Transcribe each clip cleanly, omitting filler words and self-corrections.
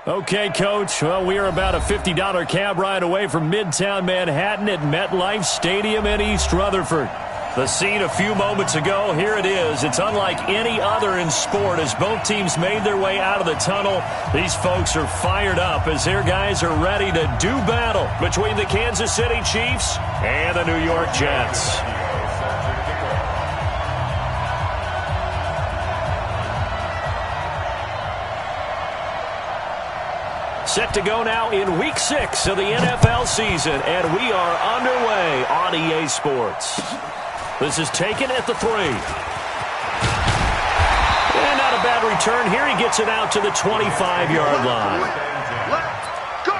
Okay, Coach. Well, we are about a $50 cab ride away from Midtown Manhattan at MetLife Stadium in East Rutherford. The scene a few moments ago, here it is. It's unlike any other in sport as both teams made their way out of the tunnel. These folks are fired up as their guys are ready to do battle between the Kansas City Chiefs and the New York Jets. Set to go now in Week 6 of the NFL season, and we are underway on EA Sports. This is taken at the 3. And not a bad return here. He gets it out to the 25-yard line. Let's go!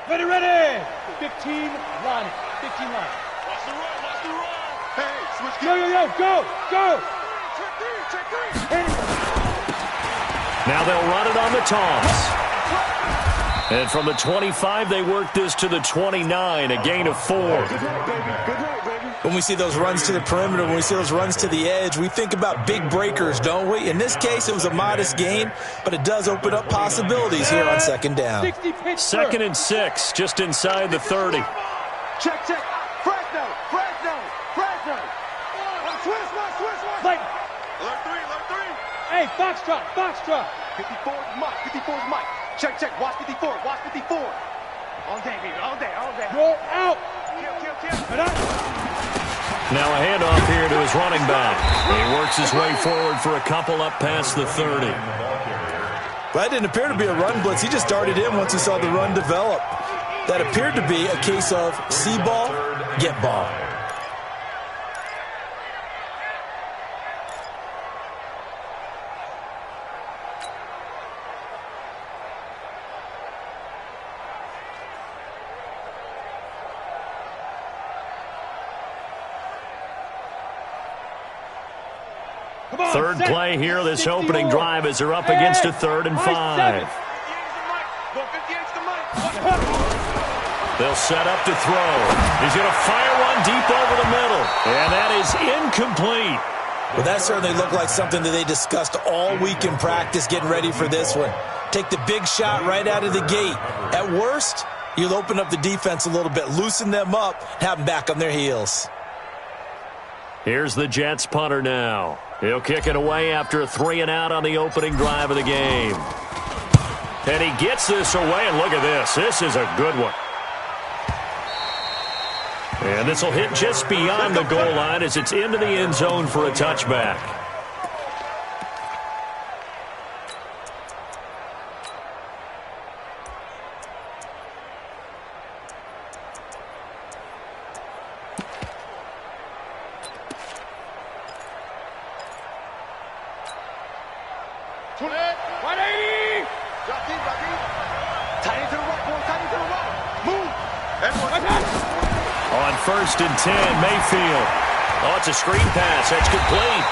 Ready, ready! 15 line. 15 line. Watch the run, watch the run! Hey, switch Yo, yo, yo, go, go! Check three! Now they'll run it on the toss. And from the 25, they work this to the 29, a gain of 4. Good night, baby. Good night, baby. When we see those runs to the perimeter, when we see those runs to the edge, we think about big breakers, don't we? In this case, it was a modest gain, but it does open up possibilities here on second down. 2nd and 6, just inside the 30. Check. Fresno. Switch. Like, Alert three. hey, Foxtrot. 54's Mike. Check. Watch 54. All day, baby. All day. Roll out. Kill. Now a handoff here to his running back. He works his way forward for a couple up past the 30. That didn't appear to be a run blitz. He just darted in once he saw the run develop. That appeared to be a case of see ball, get ball. Third play here, this opening drive as they're up against a 3rd and 5. They'll set up to throw. He's going to fire one deep over the middle. And that is incomplete. Well, that certainly looked like something that they discussed all week in practice getting ready for this one. Take the big shot right out of the gate. At worst, you'll open up the defense a little bit, loosen them up, have them back on their heels. Here's the Jets punter now. He'll kick it away after a 3-and-out on the opening drive of the game. And he gets this away, and look at this. This is a good one. And this will hit just beyond the goal line as it's into the end zone for a touchback. On 1st and 10, Mayfield. Oh, it's a screen pass. That's complete.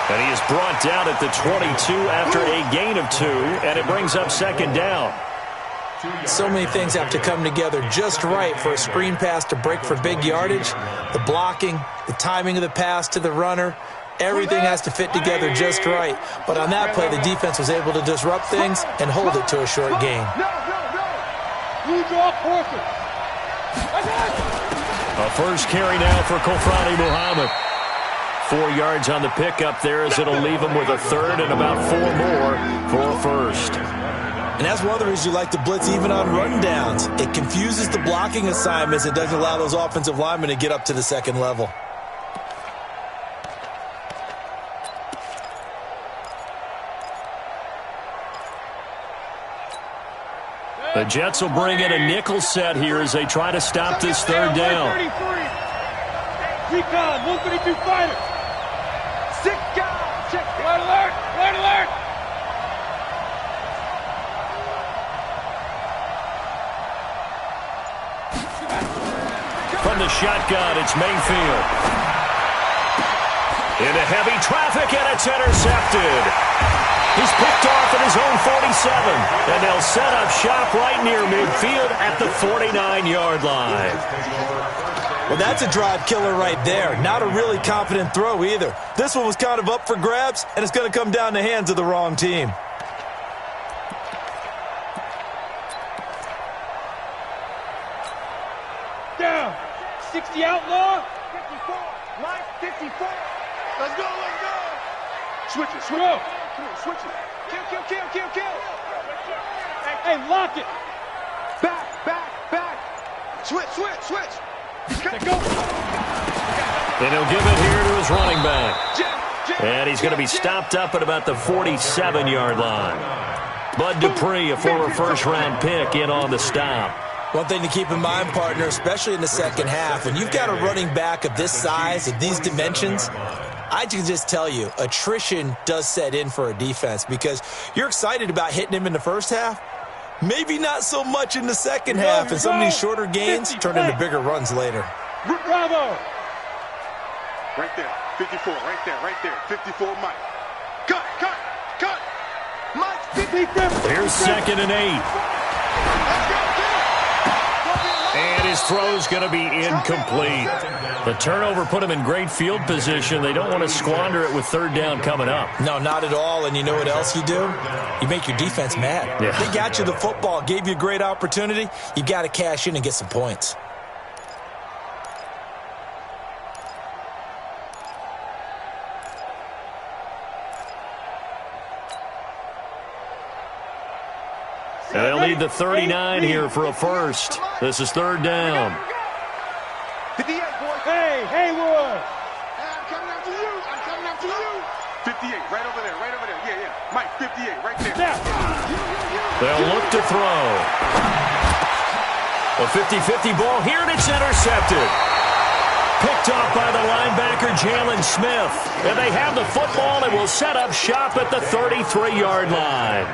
And he is brought down at the 22 after a gain of 2, and it brings up 2nd down. So many things have to come together just right for a screen pass to break for big yardage. The blocking, the timing of the pass to the runner, everything has to fit together just right. But on that play, the defense was able to disrupt things and hold it to a short gain. Blue draw forces. A first carry now for Kofrani Muhammad. 4 yards on the pickup there as it'll leave him with a 3rd and about 4 more for a first. And that's one of the reasons you like to blitz even on rundowns. It confuses the blocking assignments. It doesn't allow those offensive linemen to get up to the second level. The Jets will bring in a nickel set here as they try to stop this 3rd down. Recon, 132 fighter. 6 guys. Check. Alert. From the shotgun, it's Mayfield. Into heavy traffic, and it's intercepted. He's picked off at his own 47. And they'll set up shop right near midfield at the 49-yard line. Well, that's a drive killer right there. Not a really confident throw either. This one was kind of up for grabs, and it's going to come down the hands of the wrong team. Down. 60 outlaw. 54. Mike, 54. Let's go, let's go. Switch it, switch Go. it. Come on, switch it. Kill, kill, kill, kill, kill. Hey, lock it. Back, back, back. Switch, switch, switch. Let go. And he'll give it here to his running back. And he's going to be stopped up at about the 47-yard line. Bud Dupree, a former first-round pick, in on the stop. One thing to keep in mind, partner, especially in the second half, when you've got a running back of this size, of these dimensions, I can just tell you, attrition does set in for a defense because you're excited about hitting him in the first half. Maybe not so much in the second half, and some of these shorter gains turn into bigger runs later. Bravo. Right there, 54, right there, right there. 54, Mike. Cut, cut, cut. Mike, 50. Here's 2nd and 8. And his throw's going to be incomplete. The turnover put him in great field position. They don't want to squander it with 3rd down coming up. No, not at all. And you know what else you do? You make your defense mad. Yeah. They got you the football, gave you a great opportunity. You got to cash in and get some points. And they'll need the 39 here for a first. This is 3rd down. 58, boy. Hey, Haywood. I'm coming after you. I'm coming after you. 58, right over there, right over there. Yeah, yeah. Mike, 58, right there. Snap. They'll look to throw. A 50-50 ball here, and it's intercepted. Picked off by the linebacker, Jalen Smith. And they have the football and will set up shop at the 33-yard line.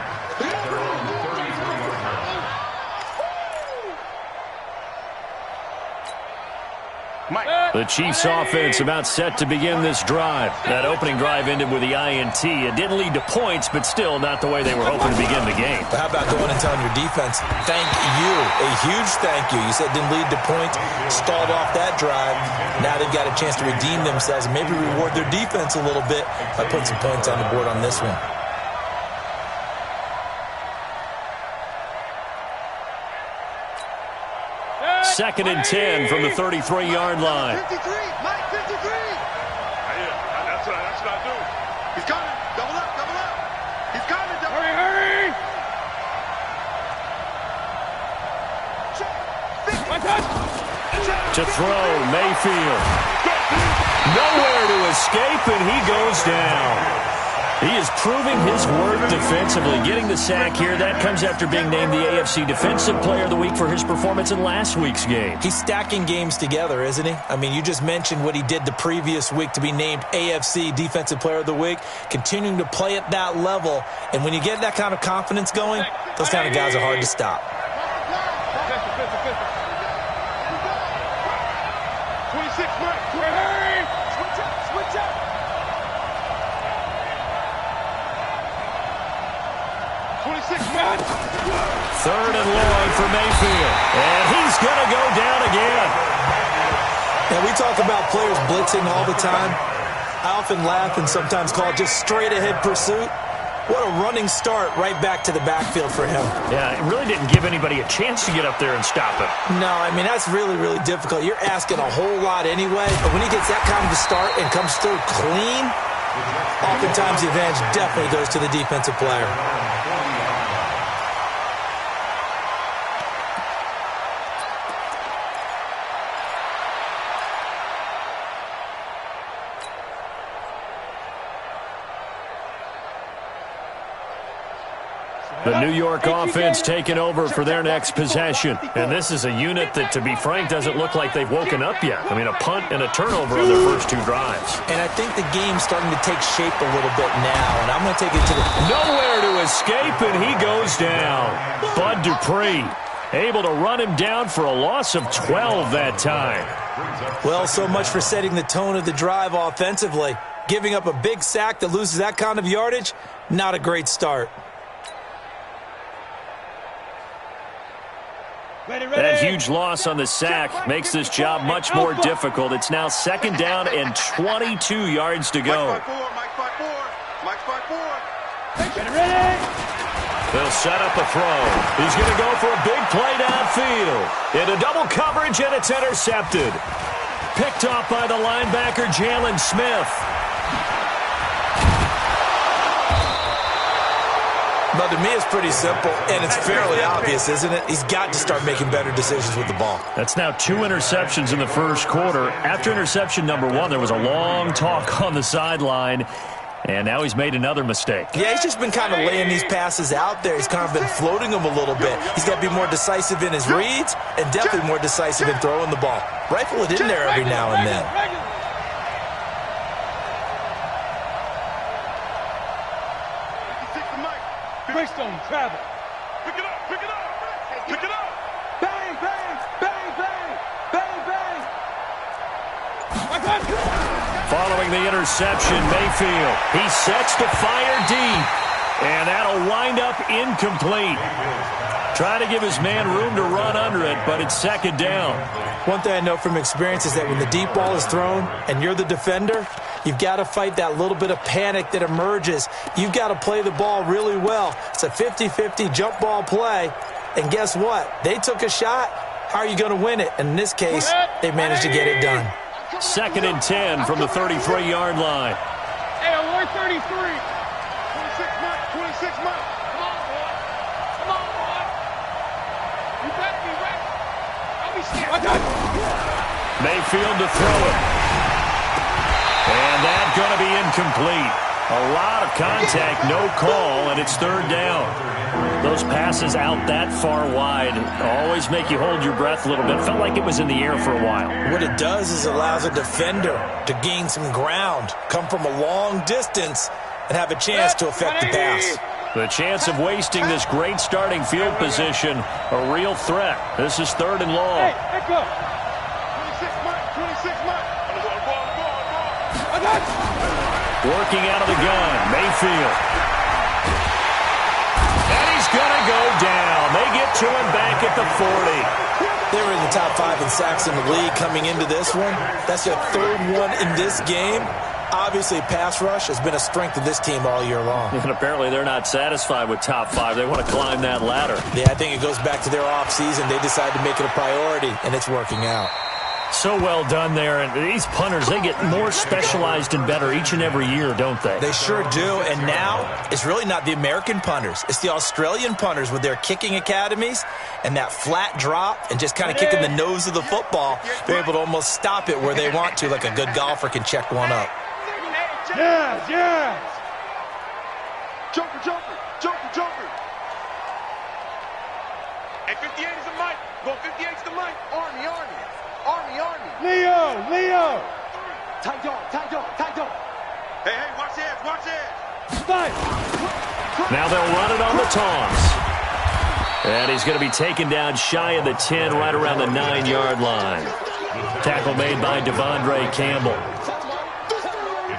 The Chiefs offense about set to begin this drive. That opening drive ended with the INT. It didn't lead to points, but still not the way they were hoping to begin the game. How about going and telling your defense, thank you, a huge thank you. You said didn't lead to points, stalled off that drive. Now they've got a chance to redeem themselves and maybe reward their defense a little bit by putting some points on the board on this one. Second and 10 from the 33-yard line. 53, Mike, 53. That's what I do. He's coming. Double up, double up. He's coming. Double up. Hurry, hurry. To throw, Mayfield. Nowhere to escape, and he goes down. He is proving his worth defensively, getting the sack here. That comes after being named the AFC Defensive Player of the Week for his performance in last week's game. He's stacking games together, isn't he? I mean, you just mentioned what he did the previous week to be named AFC Defensive Player of the Week, continuing to play at that level. And when you get that kind of confidence going, those kind of guys are hard to stop. 26, Mike. Hurry. Switch up, switch up. 26, man. 3rd and long for Mayfield. And he's going to go down again. And we talk about players blitzing all the time. I often laugh and sometimes call it just straight-ahead pursuit. What a running start right back to the backfield for him. Yeah, it really didn't give anybody a chance to get up there and stop him. No, I mean, that's really, really difficult. You're asking a whole lot anyway. But when he gets that kind of a start and comes through clean, oftentimes the advantage definitely goes to the defensive player. The New York offense taking over for their next possession. And this is a unit that, to be frank, doesn't look like they've woken up yet. I mean, a punt and a turnover on their first 2 drives. And I think the game's starting to take shape a little bit now. And I'm going to take it to the... Nowhere to escape, and he goes down. Bud Dupree able to run him down for a loss of 12 that time. Well, so much for setting the tone of the drive offensively. Giving up a big sack that loses that kind of yardage, not a great start. That huge loss on the sack makes this job much more difficult. It's now 2nd down and 22 yards to go. They'll set up a throw. He's going to go for a big play downfield. Into double coverage, and it's intercepted. Picked off by the linebacker, Jalen Smith. But to me, it's pretty simple, and it's fairly obvious, isn't it? He's got to start making better decisions with the ball. That's now 2 interceptions in the first quarter. After interception number 1, there was a long talk on the sideline, and now he's made another mistake. Yeah, he's just been kind of laying these passes out there. He's kind of been floating them a little bit. He's got to be more decisive in his reads and definitely more decisive in throwing the ball. Rifle it in there every now and then. Greystone, travel. Pick it up, pick it up, pick it up. Bang, bang, bang, bang, bang, bang. Following the interception, Mayfield, he sets to fire deep, and that'll wind up incomplete. Try to give his man room to run under it, but it's 2nd down. One thing I know from experience is that when the deep ball is thrown and you're the defender, you've got to fight that little bit of panic that emerges. You've got to play the ball really well. It's a 50-50 jump ball play, and guess what? They took a shot. How are you going to win it? And in this case, they managed to get it done. 2nd and 10 from the 33-yard line. Hey, I'm 133. 26 months, 26 months. Come on, boy. Come on, boy. You better be ready. Don't be scared. Mayfield to throw it. And that's going to be incomplete. A lot of contact, no call, and it's 3rd down. Those passes out that far wide always make you hold your breath a little bit. Felt like it was in the air for a while. What it does is allows a defender to gain some ground, come from a long distance, and have a chance to affect the pass. The chance of wasting this great starting field position, a real threat. This is 3rd and long. Hey, let go. 26 months, 26 months. Working out of the gun, Mayfield. And he's going to go down. They get to him back at the 40. They were in the top 5 in sacks in the league coming into this one. That's their 3rd one in this game. Obviously, pass rush has been a strength of this team all year long. And apparently they're not satisfied with top 5. They want to climb that ladder. Yeah, I think it goes back to their offseason. They decided to make it a priority, and it's working out. So well done there. And these punters, they get more specialized and better each and every year, don't they? They sure do. And now it's really not the American punters. It's the Australian punters with their kicking academies and that flat drop and just kind of kicking the nose of the football. They're able to almost stop it where they want to, like a good golfer can check one up. Yes, yes. Joker, joker, joker, joker. Hey, 58 is the mic. Go 58 is the mic. Army, army. Army, army. Leo, Leo. Tight dog, tight dog, tight dog. Hey, hey, watch this, watch this. Fight. Now they'll run it on the toss. And he's going to be taken down shy of the 10, right around the 9-yard line. Tackle made by Devondre Campbell.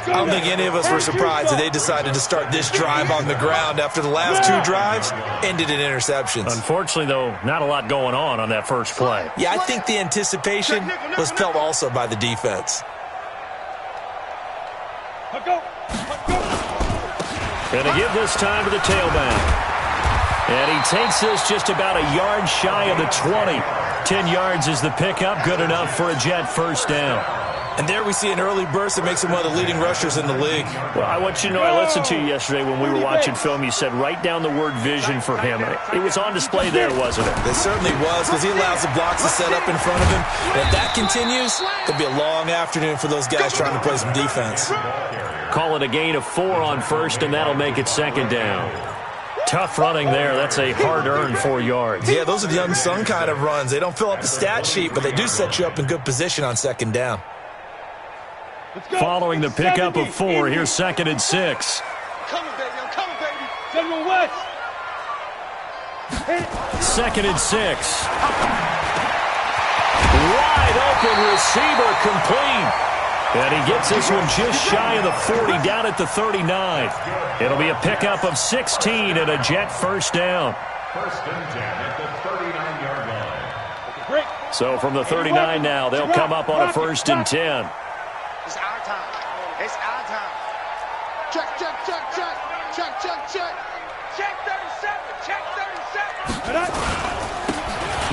I don't think any of us were surprised that they decided to start this drive on the ground after the last 2 drives ended in interceptions. Unfortunately, though, not a lot going on that first play. Yeah, I think the anticipation was felt also by the defense. Going to give this time to the tailback. And he takes this just about a yard shy of the 20. 10 yards is the pickup, good enough for a Jet first down. And there we see an early burst that makes him one of the leading rushers in the league. Well, I want you to know, I listened to you yesterday when we were watching film. You said write down the word vision for him. It was on display there, wasn't it? It certainly was, because he allows the blocks to set up in front of him. And if that continues, it'll be a long afternoon for those guys trying to play some defense. Call it a gain of 4 on first, and that'll make it 2nd down. Tough running there. That's a hard-earned 4 yards. Yeah, those are the unsung kind of runs. They don't fill up the stat sheet, but they do set you up in good position on 2nd down. Following the pickup of 4, here's 2nd and 6. Coming, baby, I'm coming, baby. General West. 2nd and 6. Wide open receiver complete. And he gets this one just shy of the 40, down at the 39. It'll be a pickup of 16 and a Jet first down. First and 10 at the 39-yard line. So from the 39 now, they'll come up on a first and 10. It's our time. It's our time. Check, check, check, check. Check, check, check. Check 37. Check 37.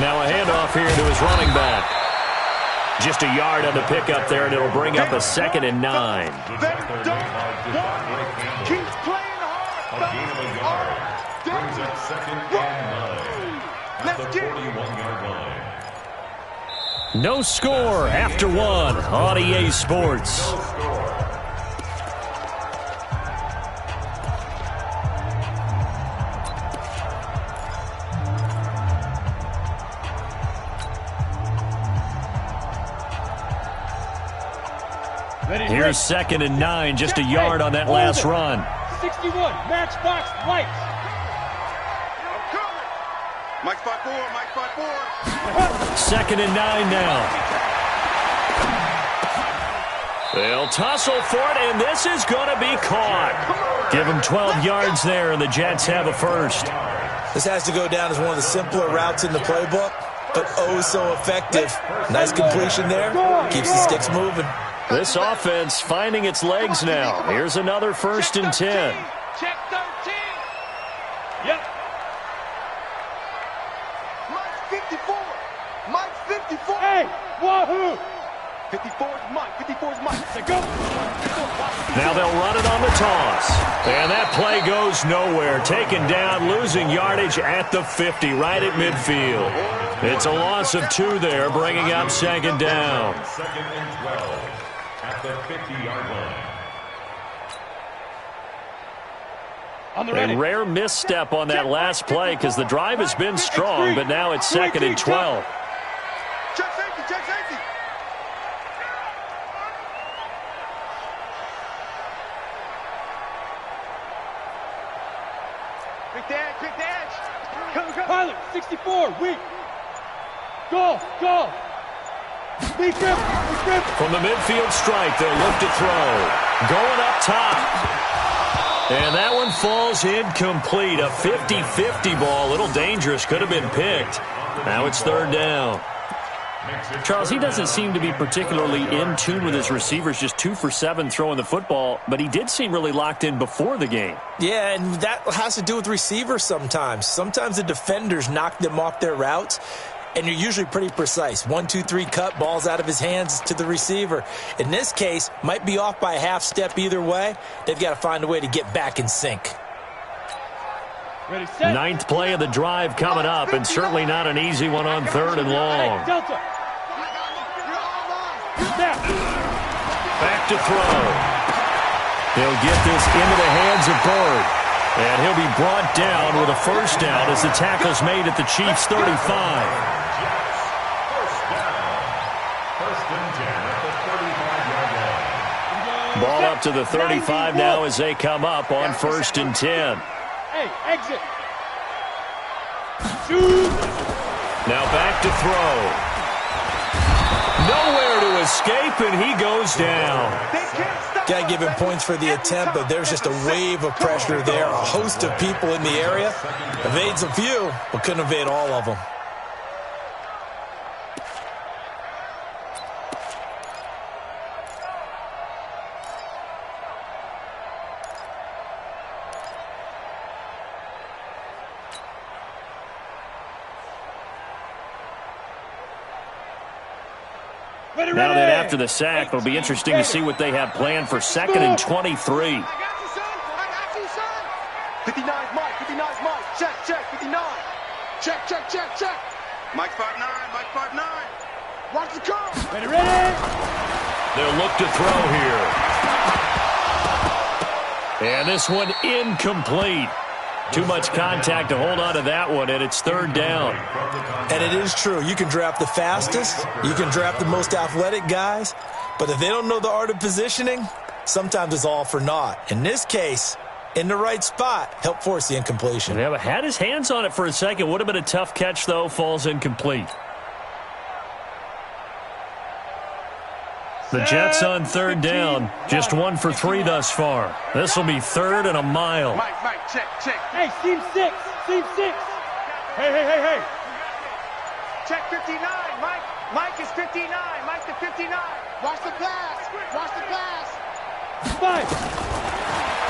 Now a handoff here to his running back. Just a yard on the pickup there, and it'll bring up a 2nd and 9. They don't want it. Keep playing hard. A gain of a yard. Brings up 2nd and 9 at the 41-yard line. No score after one on EA Sports. Here's 2nd and 9, just a yard on that last run. 61, matchbox lights. Mike spot 4, Mike spot 4. 2nd and 9 now. They'll tussle for it, and this is going to be caught. Give them 12 yards there, and the Jets have a first. This has to go down as one of the simpler routes in the playbook, but oh so effective. Nice completion there. Keeps the sticks moving. This offense finding its legs now. Here's another first and 10. Check 13. Yep. Mike's 54. Mike's 54. Hey, wahoo. 54 is Mike. 54 is Mike. Let's go. Now they'll run it on the toss. And that play goes nowhere. Taken down, losing yardage at the 50, right at midfield. It's a loss of 2 there, bringing up 2nd down. 2nd and 12 at the 50-yard line. A rare misstep on that last play because the drive has been strong, but now it's 2nd and 12. Check safety. Check safety. Quick dash. Quick dash. Go, go. Pilot, 64, weak. Go, go. Big grip, big grip. From the midfield strike, they'll look to throw. Going up top. And that one falls incomplete. A 50-50 ball. A little dangerous. Could have been picked. Now it's 3rd down. Charles, he doesn't seem to be particularly in tune with his receivers, just 2 for 7 throwing the football, but he did seem really locked in before the game. Yeah, and that has to do with receivers sometimes. Sometimes the defenders knock them off their routes, and you're usually pretty precise. 1, 2, 3 cut, balls out of his hands to the receiver. In this case, might be off by a half step either way. They've got to find a way to get back in sync. Ready, set. 9th play of the drive coming up, and certainly not an easy one on 3rd and long. Hey, Delta. Snap. Back to throw. He'll get this into the hands of Bird. And he'll be brought down with a first down as the tackle's made at the Chiefs' 35. First and 10 at the 35-yard line. Ball up to the 35 now as they come up on 1st and 10. Hey, exit. Shoot. Now back to throw. Nowhere to escape, and he goes down. Got to give him points for the attempt, but there's just a wave of pressure there. A host of people in the area. Evades a few, but couldn't evade all of them. Now that after the sack, it'll be interesting to see what they have planned for 2nd and 23. I got you, son. 59's Mike. 59's Mike. Check, check. 59. Check, check, check, check. Mike spot 9. Mike spot 9. Watch the curve. Ready, ready. They'll look to throw here. And this one incomplete. Too much contact to hold on to that one, and it's 3rd down. And it is true. You can draft the fastest. You can draft the most athletic guys. But if they don't know the art of positioning, sometimes it's all for naught. In this case, in the right spot, help force the incompletion. Yeah, but had his hands on it for a second. Would have been a tough catch, though. Falls incomplete. The Jets on third down. Just 1 for 3 thus far. This will be 3rd and a mile. Mike, check. Hey, seam 6. Hey. Check 59, Mike. Mike is 59. Mike to 59. Watch the pass. 5.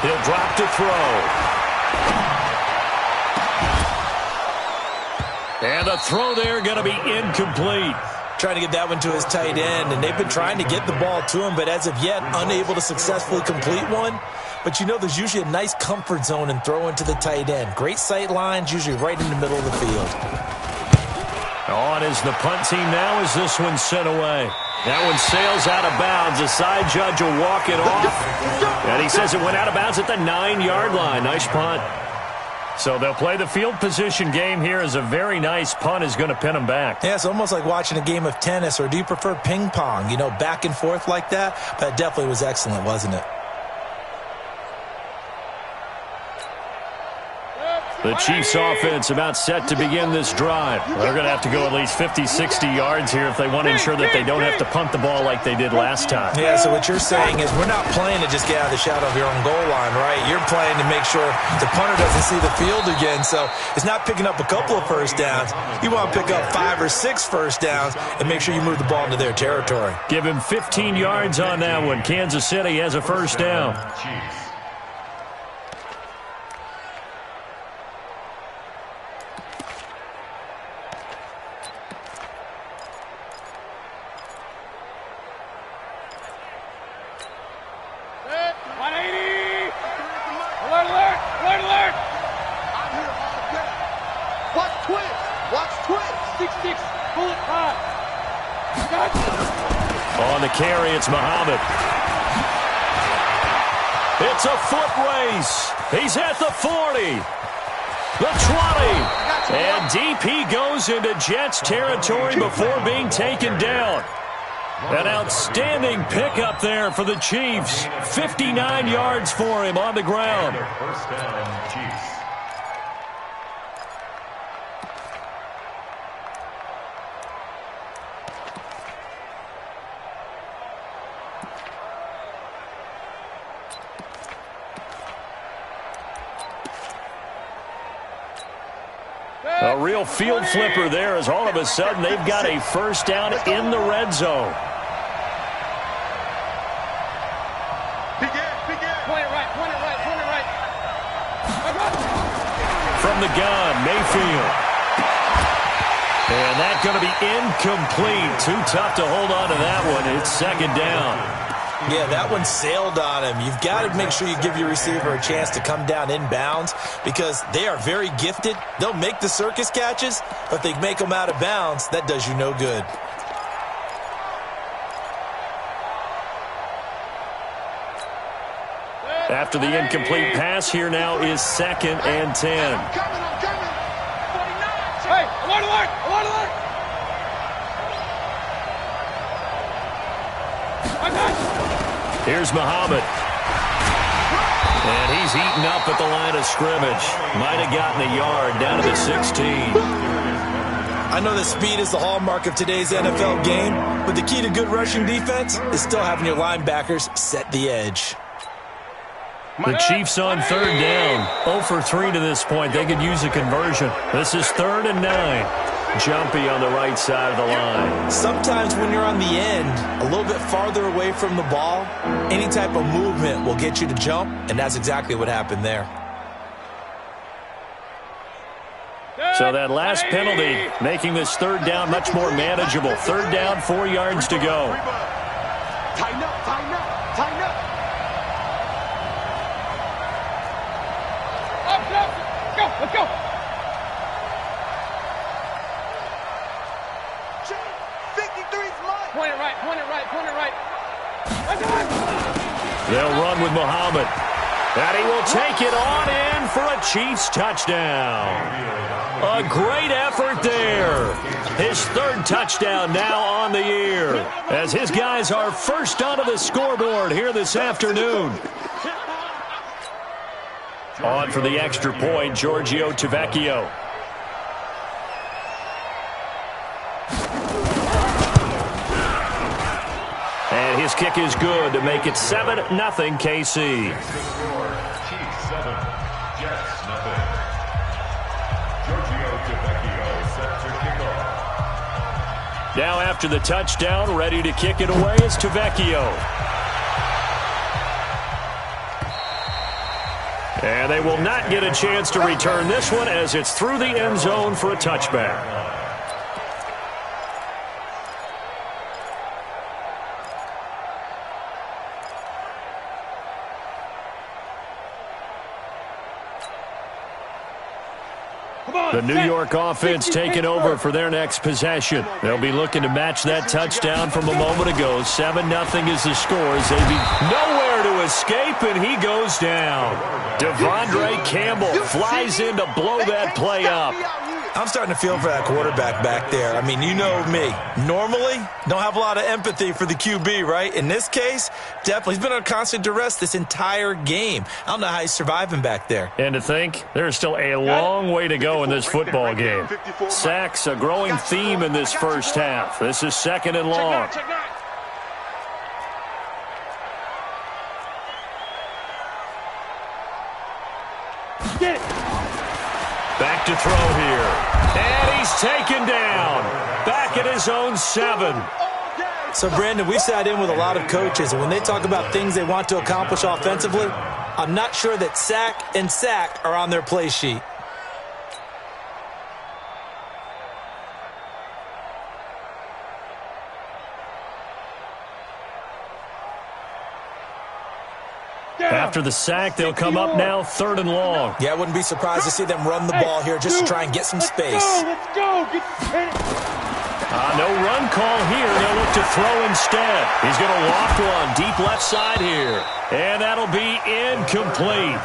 He'll drop to throw. And a throw there going to be incomplete. Trying to get that one to his tight end, and they've been trying to get the ball to him, but as of yet, unable to successfully complete one. But you know, there's usually a nice comfort zone in throwing to the tight end. Great sight lines, usually right in the middle of the field. On is the punt team now as this one sent away. That one sails out of bounds. The side judge will walk it off. And he says it went out of bounds at the 9-yard line. Nice punt. So they'll play the field position game here as a very nice punt is going to pin them back. Yeah, it's almost like watching a game of tennis, or do you prefer ping pong? You know, back and forth like that? But it definitely was excellent, wasn't it? The Chiefs offense about set to begin this drive. They're going to have to go at least 50, 60 yards here if they want to ensure that they don't have to punt the ball like they did last time. Yeah, so what you're saying is we're not playing to just get out of the shadow of your own goal line, right? You're playing to make sure the punter doesn't see the field again. So it's not picking up a couple of first downs. You want to pick up 5 or 6 first downs and make sure you move the ball into their territory. Give him 15 yards on that one. Kansas City has a first down. On the carry, it's Muhammad. It's a foot race. He's at the 40. The 20. And deep he goes into Jets territory before being taken down. An outstanding pickup there for the Chiefs. 59 yards for him on the ground. First down, Chiefs. A real field flipper there as all of a sudden they've got a first down in the red zone. Point it right. From the gun, Mayfield. And that's going to be incomplete. Too tough to hold on to that one. It's second down. Yeah, that one sailed on him. You've got to make sure you give your receiver a chance to come down inbounds because they are very gifted. They'll make the circus catches, but if they make them out of bounds, that does you no good. After the incomplete pass, here now is 2nd and 10. I'm coming. Hey, alert! Here's Muhammad. And he's eaten up at the line of scrimmage. Might have gotten a yard down to the 16. I know that speed is the hallmark of today's NFL game, but the key to good rushing defense is still having your linebackers set the edge. The Chiefs on third down. 0 for 3 to this point. They could use a conversion. This is 3rd and 9. Jumpy on the right side of the line. Sometimes when you're on the end, a little bit farther away from the ball, any type of movement will get you to jump, and that's exactly what happened there. So that last penalty making this third down much more manageable. Third down, 4 yards to go. Tighten up. Let's go. 53's mine. Point it right. They'll run with Muhammad. And he will take it on in for a Chiefs touchdown. A great effort there. His 3rd touchdown now on the year. As his guys are first onto the scoreboard here this afternoon. On for the extra point, Giorgio Tavecchio. And his kick is good to make it 7-0 KC. Chiefs 7, Jets nothing. Giorgio DeVecchio set to kick off. Now after the touchdown, ready to kick it away is DeVecchio. And they will not get a chance to return this one as it's through the end zone for a touchback. The New York offense taking over for their next possession. They'll be looking to match that touchdown from a moment ago. 7-0 is the score. Zabi nowhere to escape, and he goes down. Devondre Campbell flies in to blow that play up. I'm starting to feel for that quarterback back there. I mean, you know me. Normally, don't have a lot of empathy for the QB, right? In this case, definitely. He's been on constant duress this entire game. I don't know how he's surviving back there. And to think, there's still a long way to go in this football game. Sacks, a growing theme in this first half. This is 2nd and long. Get it. Back to throw here. And he's taken down. Back at his own 7. So, Brandon, we've sat in with a lot of coaches, and when they talk about things they want to accomplish offensively, I'm not sure that sack and sack are on their play sheet. After the sack, they'll come up now 3rd and long. Yeah, I wouldn't be surprised to see them run the ball here just to try and get some space. Let's go. No run call here. They'll look to throw instead. He's going to loft one deep left side here. And that'll be incomplete.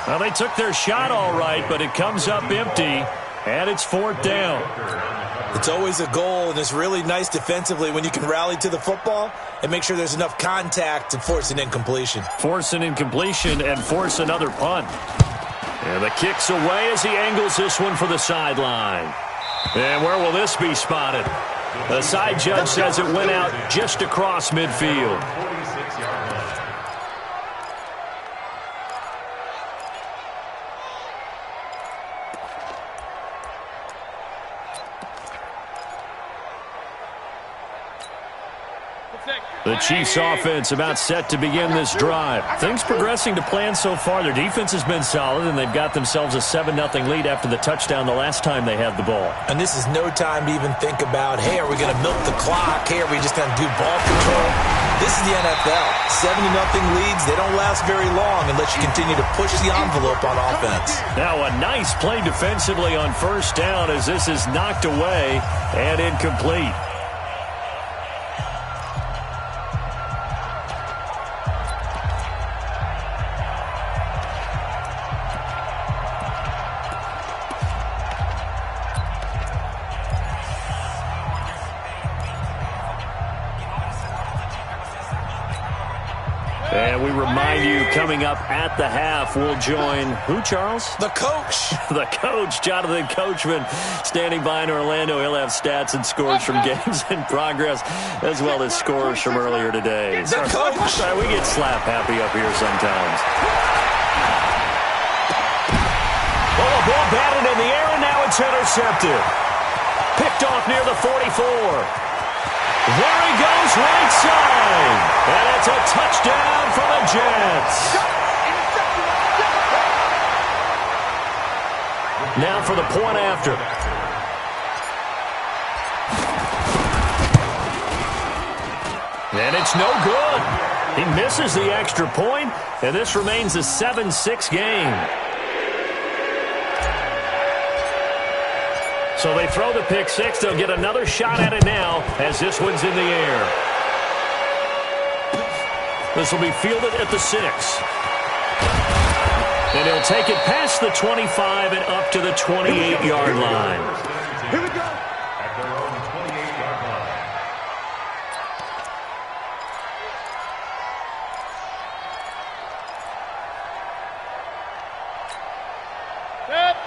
Well, they took their shot all right, but it comes up empty, and it's 4th down. It's always a goal, and it's really nice defensively when you can rally to the football and make sure there's enough contact to force an incompletion. Force an incompletion and force another punt. And the kick's away as he angles this one for the sideline. And where will this be spotted? The side judge says it went out just across midfield. 46-yard line. The Chiefs offense about set to begin this drive. Things progressing to plan so far. Their defense has been solid, and they've got themselves a 7-0 lead after the touchdown the last time they had the ball. And this is no time to even think about, hey, are we going to milk the clock? Hey, are we just going to do ball control? This is the NFL. 7-0 leads, they don't last very long unless you continue to push the envelope on offense. Now a nice play defensively on 1st down as this is knocked away and incomplete. And we remind you, coming up at the half, we'll join who, Charles? The coach. The coach, Jonathan Coachman, standing by in Orlando. He'll have stats and scores from games in progress, as well as scores from earlier today. The coach. Sorry, we get slap happy up here sometimes. Oh, the ball batted in the air, and now it's intercepted. Picked off near the 44. There he goes, right side. And it's a touchdown for the Jets. Now for the point after. And it's no good. He misses the extra point, and this remains a 7-6 game. So they throw the pick six. They'll get another shot at it now as this one's in the air. This will be fielded at the 6. And he'll take it past the 25 and up to the 28-yard line. Here we go. At their own 28-yard line.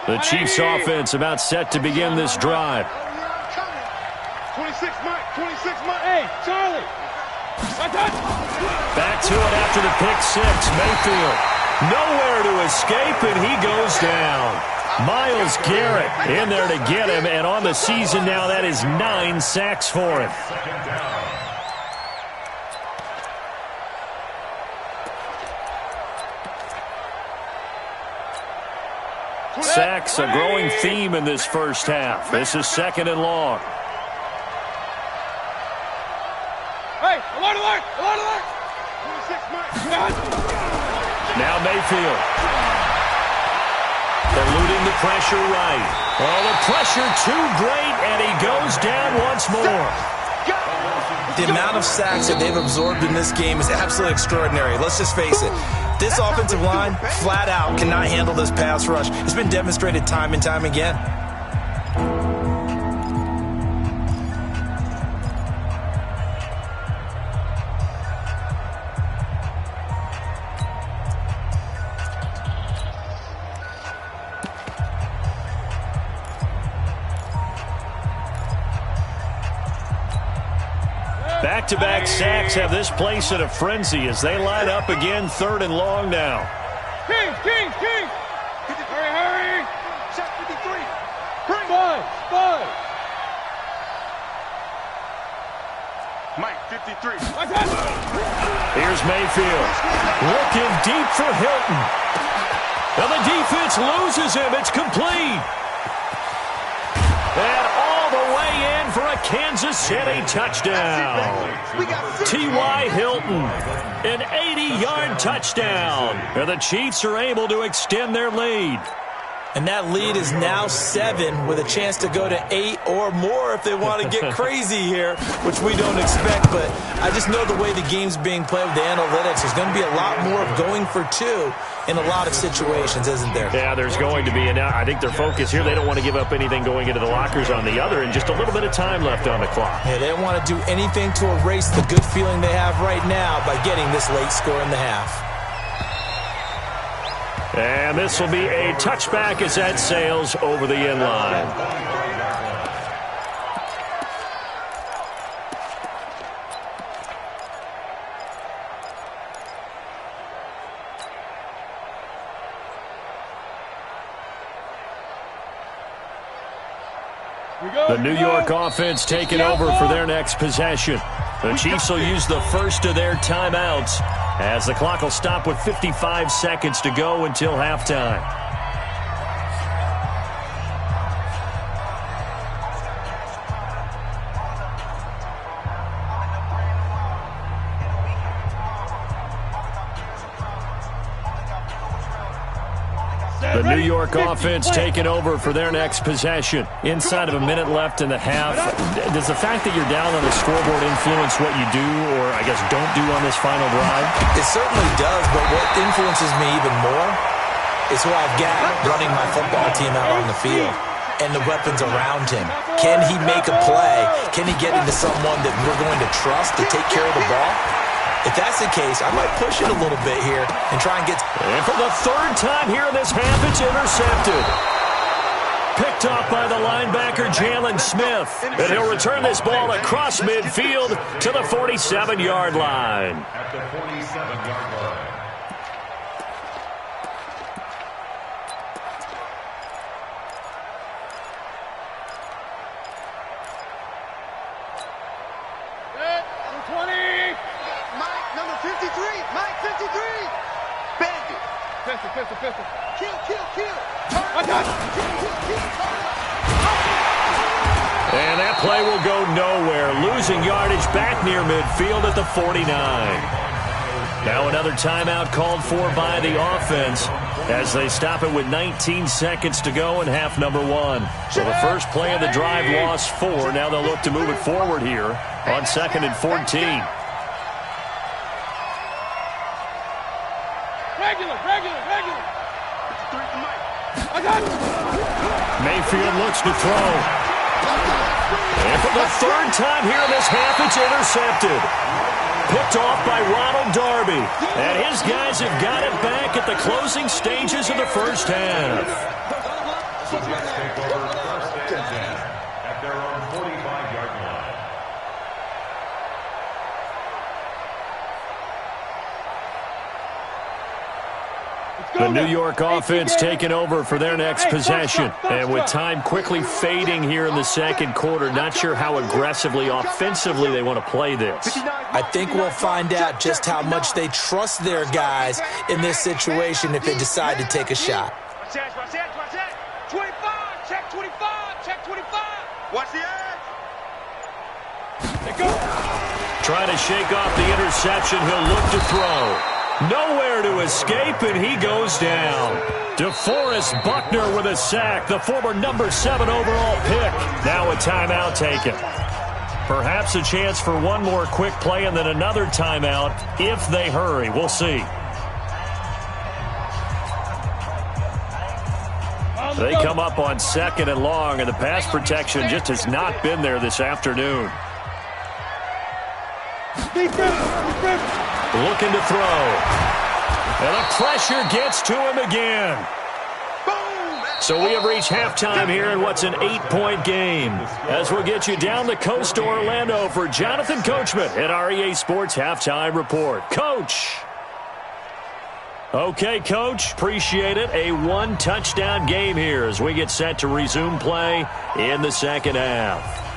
The Chiefs offense about set to begin this drive. 26 Mike, 26 Mike. Hey, Charlie. Back to it after the pick six. Mayfield nowhere to escape, and he goes down. Myles Garrett in there to get him, and on the season now, that is 9 sacks for him. Sacks, a growing theme in this first half. This is 2nd and long. Hey, alert, alert, alert, alert. 26 Now Mayfield. Eluding the pressure right. Oh, the pressure too great, and he goes down once more. The amount of sacks that they've absorbed in this game is absolutely extraordinary. Let's just face it. This offensive line, flat out, cannot handle this pass rush. It's been demonstrated time and time again. Back-to-back sacks have this place in a frenzy as they line up again, 3rd and long now. Kings! Hurry, hurry! Shot 53. Spud! Mike, 53. Here's Mayfield. Looking deep for Hilton. And the defense loses him. It's complete. And all the way in for a Kansas City touchdown. T.Y. Hilton, an 80-yard touchdown. And the Chiefs are able to extend their lead. And that lead is now 7 with a chance to go to 8 or more if they want to get crazy here, which we don't expect. But I just know the way the game's being played with the analytics, there's going to be a lot more of going for 2 in a lot of situations, isn't there? Yeah, there's going to be. And I think their focus here, they don't want to give up anything going into the lockers on the other, and just a little bit of time left on the clock. Yeah, they don't want to do anything to erase the good feeling they have right now by getting this late score in the half. And this will be a touchback as that sails over the end line. The New York offense taking over for their next possession. The Chiefs will use the first of their timeouts as the clock will stop with 55 seconds to go until halftime. The New York offense taking over for their next possession. Inside of a minute left in the half. Does the fact that you're down on the scoreboard influence what you do, or I guess don't do on this final drive? It certainly does, but what influences me even more is who I've got running my football team out on the field and the weapons around him. Can he make a play? Can he get into someone that we're going to trust to take care of the ball? If that's the case, I might push it a little bit here and try and get... And for the 3rd time here in this half, it's intercepted. Picked off by the linebacker, Jalen Smith. And he'll return this ball across midfield to the 47-yard line. At the 47-yard line. Pistol. Kill. And that play will go nowhere. Losing yardage back near midfield at the 49. Now another timeout called for by the offense as they stop it with 19 seconds to go in half number 1. So the first play of the drive lost 4. Now they'll look to move it forward here on 2nd and 14. Regular. Mayfield looks to throw. And for the 3rd time here in this half, it's intercepted. Picked off by Ronald Darby. And his guys have got it back at the closing stages of the first half. The Jets take over 1st and 10 at their own 45-yard line. The New York offense taking over for their next possession. And with time quickly fading here in the second quarter, not sure how aggressively, offensively they want to play this. I think we'll find out just how much they trust their guys in this situation if they decide to take a shot. Watch that. 25, check 25, check 25. Watch the edge. Trying to shake off the interception, he'll look to throw. Nowhere to escape, and he goes down. DeForest Buckner with a sack, the former number 7 overall pick. Now a timeout taken. Perhaps a chance for one more quick play and then another timeout if they hurry. We'll see. They come up on 2nd and long, and the pass protection just has not been there this afternoon. Looking to throw. And the pressure gets to him again. So we have reached halftime here in what's an 8-point game. As we'll get you down the coast to Orlando for Jonathan Coachman at our EA Sports Halftime Report. Coach. Okay, Coach, appreciate it. A one-touchdown game here as we get set to resume play in the second half.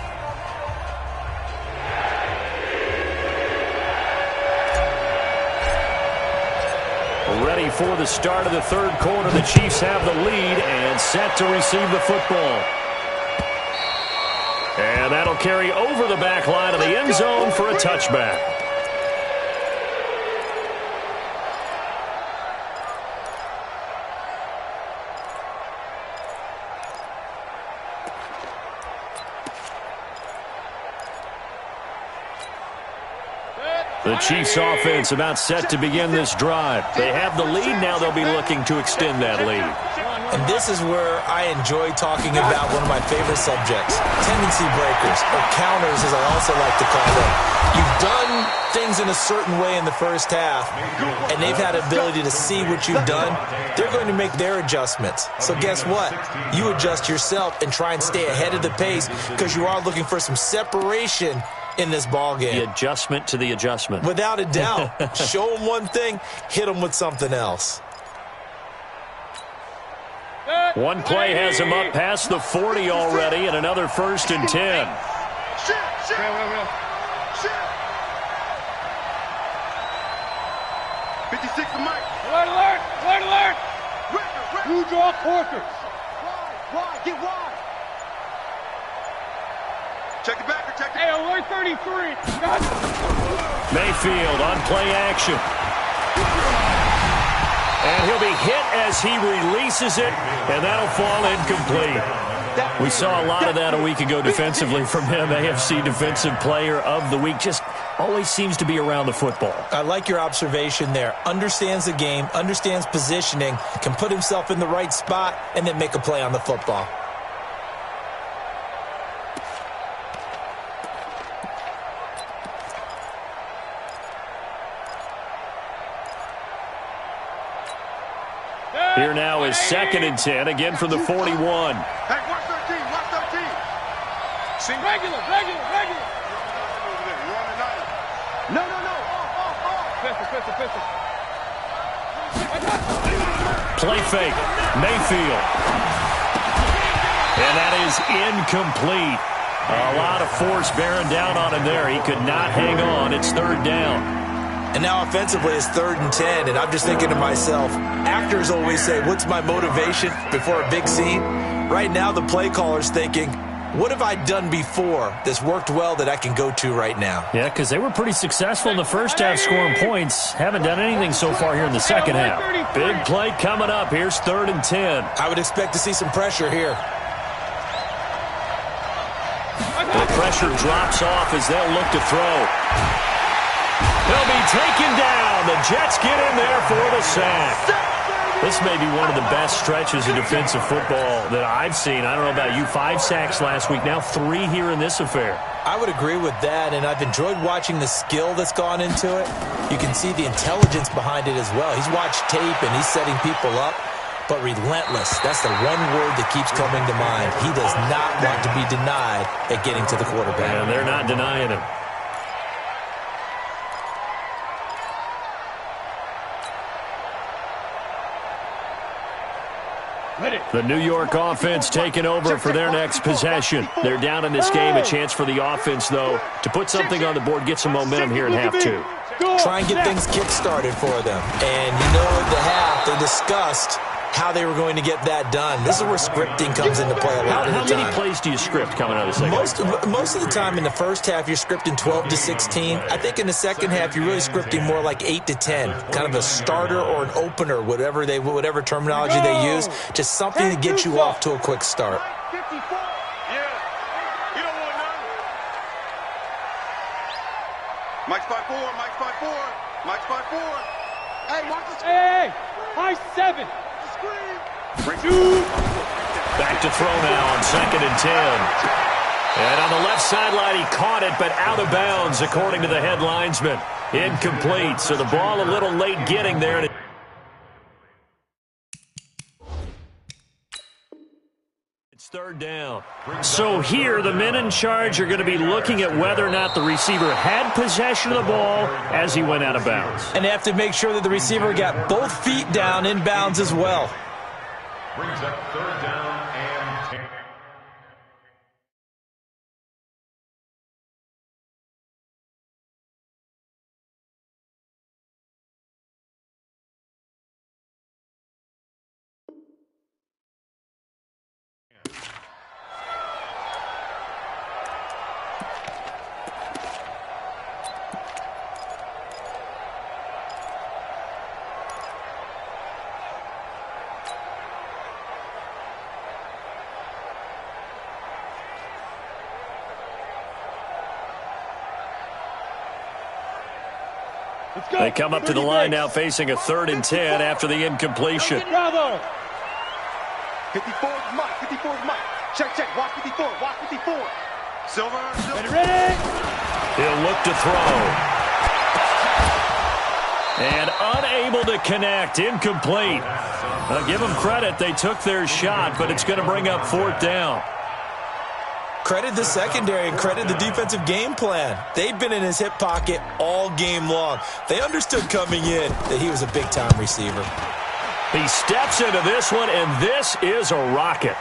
Ready for the start of the third quarter. The Chiefs have the lead and set to receive the football. And that'll carry over the back line of the end zone for a touchback. The Chiefs offense about set to begin this drive. They have the lead. Now they'll be looking to extend that lead. And this is where I enjoy talking about one of my favorite subjects, tendency breakers, or counters as I also like to call them. You've done things in a certain way in the first half, and they've had ability to see what you've done. They're going to make their adjustments. So guess what? You adjust yourself and try and stay ahead of the pace because you are looking for some separation in this ball game. The adjustment to the adjustment. Without a doubt. Show them one thing, hit them with something else. One play has him up past the 40 already, and another 1st and 10. Shit. 56 to Mike. Alert! You draw quarters. Wide, get wide. Check the backer, check the Hey, alert 33. Mayfield on play action. And he'll be hit as he releases it, and that'll fall incomplete. We saw a lot of that a week ago defensively from him. AFC Defensive Player of the Week. Just always seems to be around the football. I like your observation there. Understands the game, understands positioning, can put himself in the right spot, and then make a play on the football. Here now is 2nd and 10, again from the 41. Hey, watch 13, watch 13. See? Regular. No. Off. Pistol. Play fake. Mayfield. And that is incomplete. A lot of force bearing down on him there. He could not hang on. It's 3rd down. And now offensively it's 3rd and 10, and I'm just thinking to myself, actors always say, what's my motivation before a big scene? Right now the play caller's thinking, what have I done before that's worked well that I can go to right now? Yeah, because they were pretty successful in the first half scoring points. Haven't done anything so far here in the second half. Big play coming up. Here's 3rd and 10. I would expect to see some pressure here. The pressure drops off as they'll look to throw. He'll be taken down. The Jets get in there for the sack. This may be one of the best stretches of defensive football that I've seen. I don't know about you. 5 sacks last week, now 3 here in this affair. I would agree with that, and I've enjoyed watching the skill that's gone into it. You can see the intelligence behind it as well. He's watched tape, and he's setting people up, but relentless. That's the one word that keeps coming to mind. He does not want to be denied at getting to the quarterback. And they're not denying him. The New York offense taking over for their next possession. They're down in this game. A chance for the offense, though, to put something on the board, get some momentum here in half two. Try and get things kick-started for them. And you know, at the half, they discussed how they were going to get that done. This is where scripting comes into play a lot of the time. How many plays do you script coming out of the second? Most of the time in the first half, you're scripting 12 to 16. I think in the second half, you're really scripting more like 8 to 10, kind of a starter or an opener, whatever terminology they use, just something to get you off to a quick start. Mike's by 4, Mike's by 4, Mike's by 4. Hey, watch the screen. Hey, high 7. Back to throw now on 2nd and 10. And on the left sideline, he caught it, but out of bounds, according to the head linesman. Incomplete, so the ball a little late getting there. It's 3rd down. So here, the men in charge are going to be looking at whether or not the receiver had possession of the ball as he went out of bounds. And they have to make sure that the receiver got both feet down in bounds as well. Brings up 3rd down and 10. They come up to the line now facing a 3rd and 10 after the incompletion. 54 is Mike, 54 is Mike. Check, check, watch 54, watch 54. Silver. Ready? He'll look to throw. And unable to connect, incomplete. Give them credit, they took their shot, but it's going to bring up 4th down. Credit the secondary and credit the defensive game plan. They'd been in his hip pocket all game long. They understood coming in that he was a big-time receiver. He steps into this one, and this is a rocket.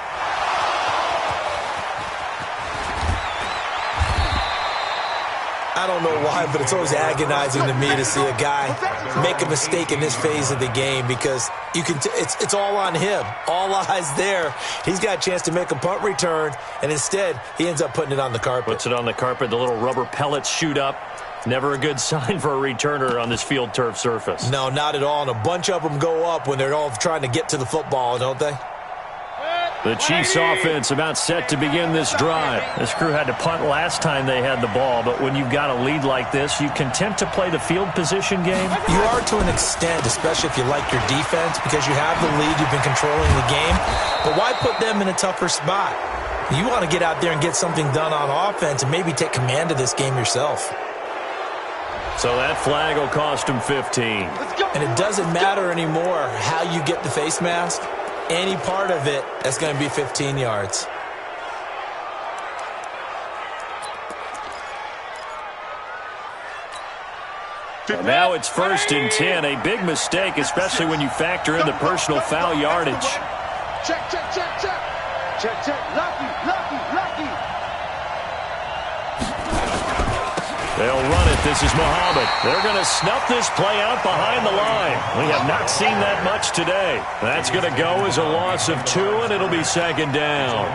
I don't know why, but it's always agonizing to me to see a guy make a mistake in this phase of the game because you can. It's all on him. All eyes there. He's got a chance to make a punt return, and instead he ends up putting it on the carpet. Puts it on the carpet. The little rubber pellets shoot up. Never a good sign for a returner on this field turf surface. No, not at all. And a bunch of them go up when they're all trying to get to the football, don't they? The Chiefs offense about set to begin this drive. This crew had to punt last time they had the ball, but when you've got a lead like this, you content to play the field position game? You are to an extent, especially if you like your defense, because you have the lead, you've been controlling the game. But why put them in a tougher spot? You want to get out there and get something done on offense and maybe take command of this game yourself. So that flag will cost him 15. And it doesn't matter anymore how you get the face mask. Any part of it, that's going to be 15 yards. And now it's 1st and 10. A big mistake, especially when you factor in the personal foul yardage. Check, check, check, check. Check, check. Lucky, lucky, lucky. They'll run it. This is Muhammad. They're going to snuff this play out behind the line. We have not seen that much today. That's going to go as a loss of 2, and it'll be 2nd down.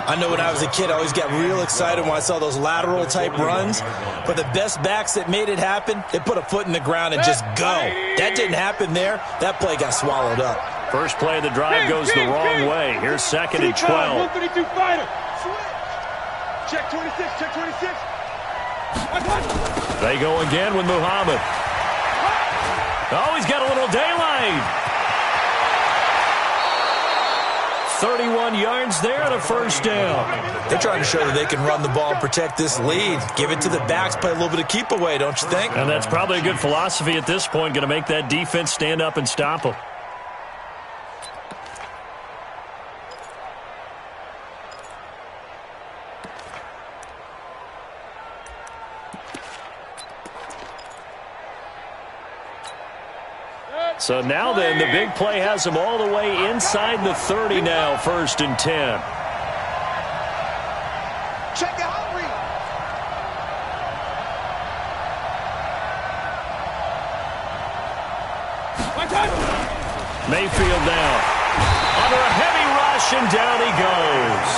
I know when I was a kid, I always got real excited when I saw those lateral-type runs. But the best backs that made it happen, they put a foot in the ground and just go. That didn't happen there. That play got swallowed up. First play of the drive goes the wrong way. Here's 2nd and 12. 132 fighter. Check 26, check 26. They go again with Muhammad. Oh, he's got a little daylight. 31 yards there and a 1st down. They're trying to show that they can run the ball and protect this lead. Give it to the backs, play a little bit of keep away, don't you think? And that's probably a good philosophy at this point, going to make that defense stand up and stop them. So now then, the big play has him all the way inside the 30 now, 1st and 10. Check the hot read. Mayfield down. Under a heavy rush, and down he goes.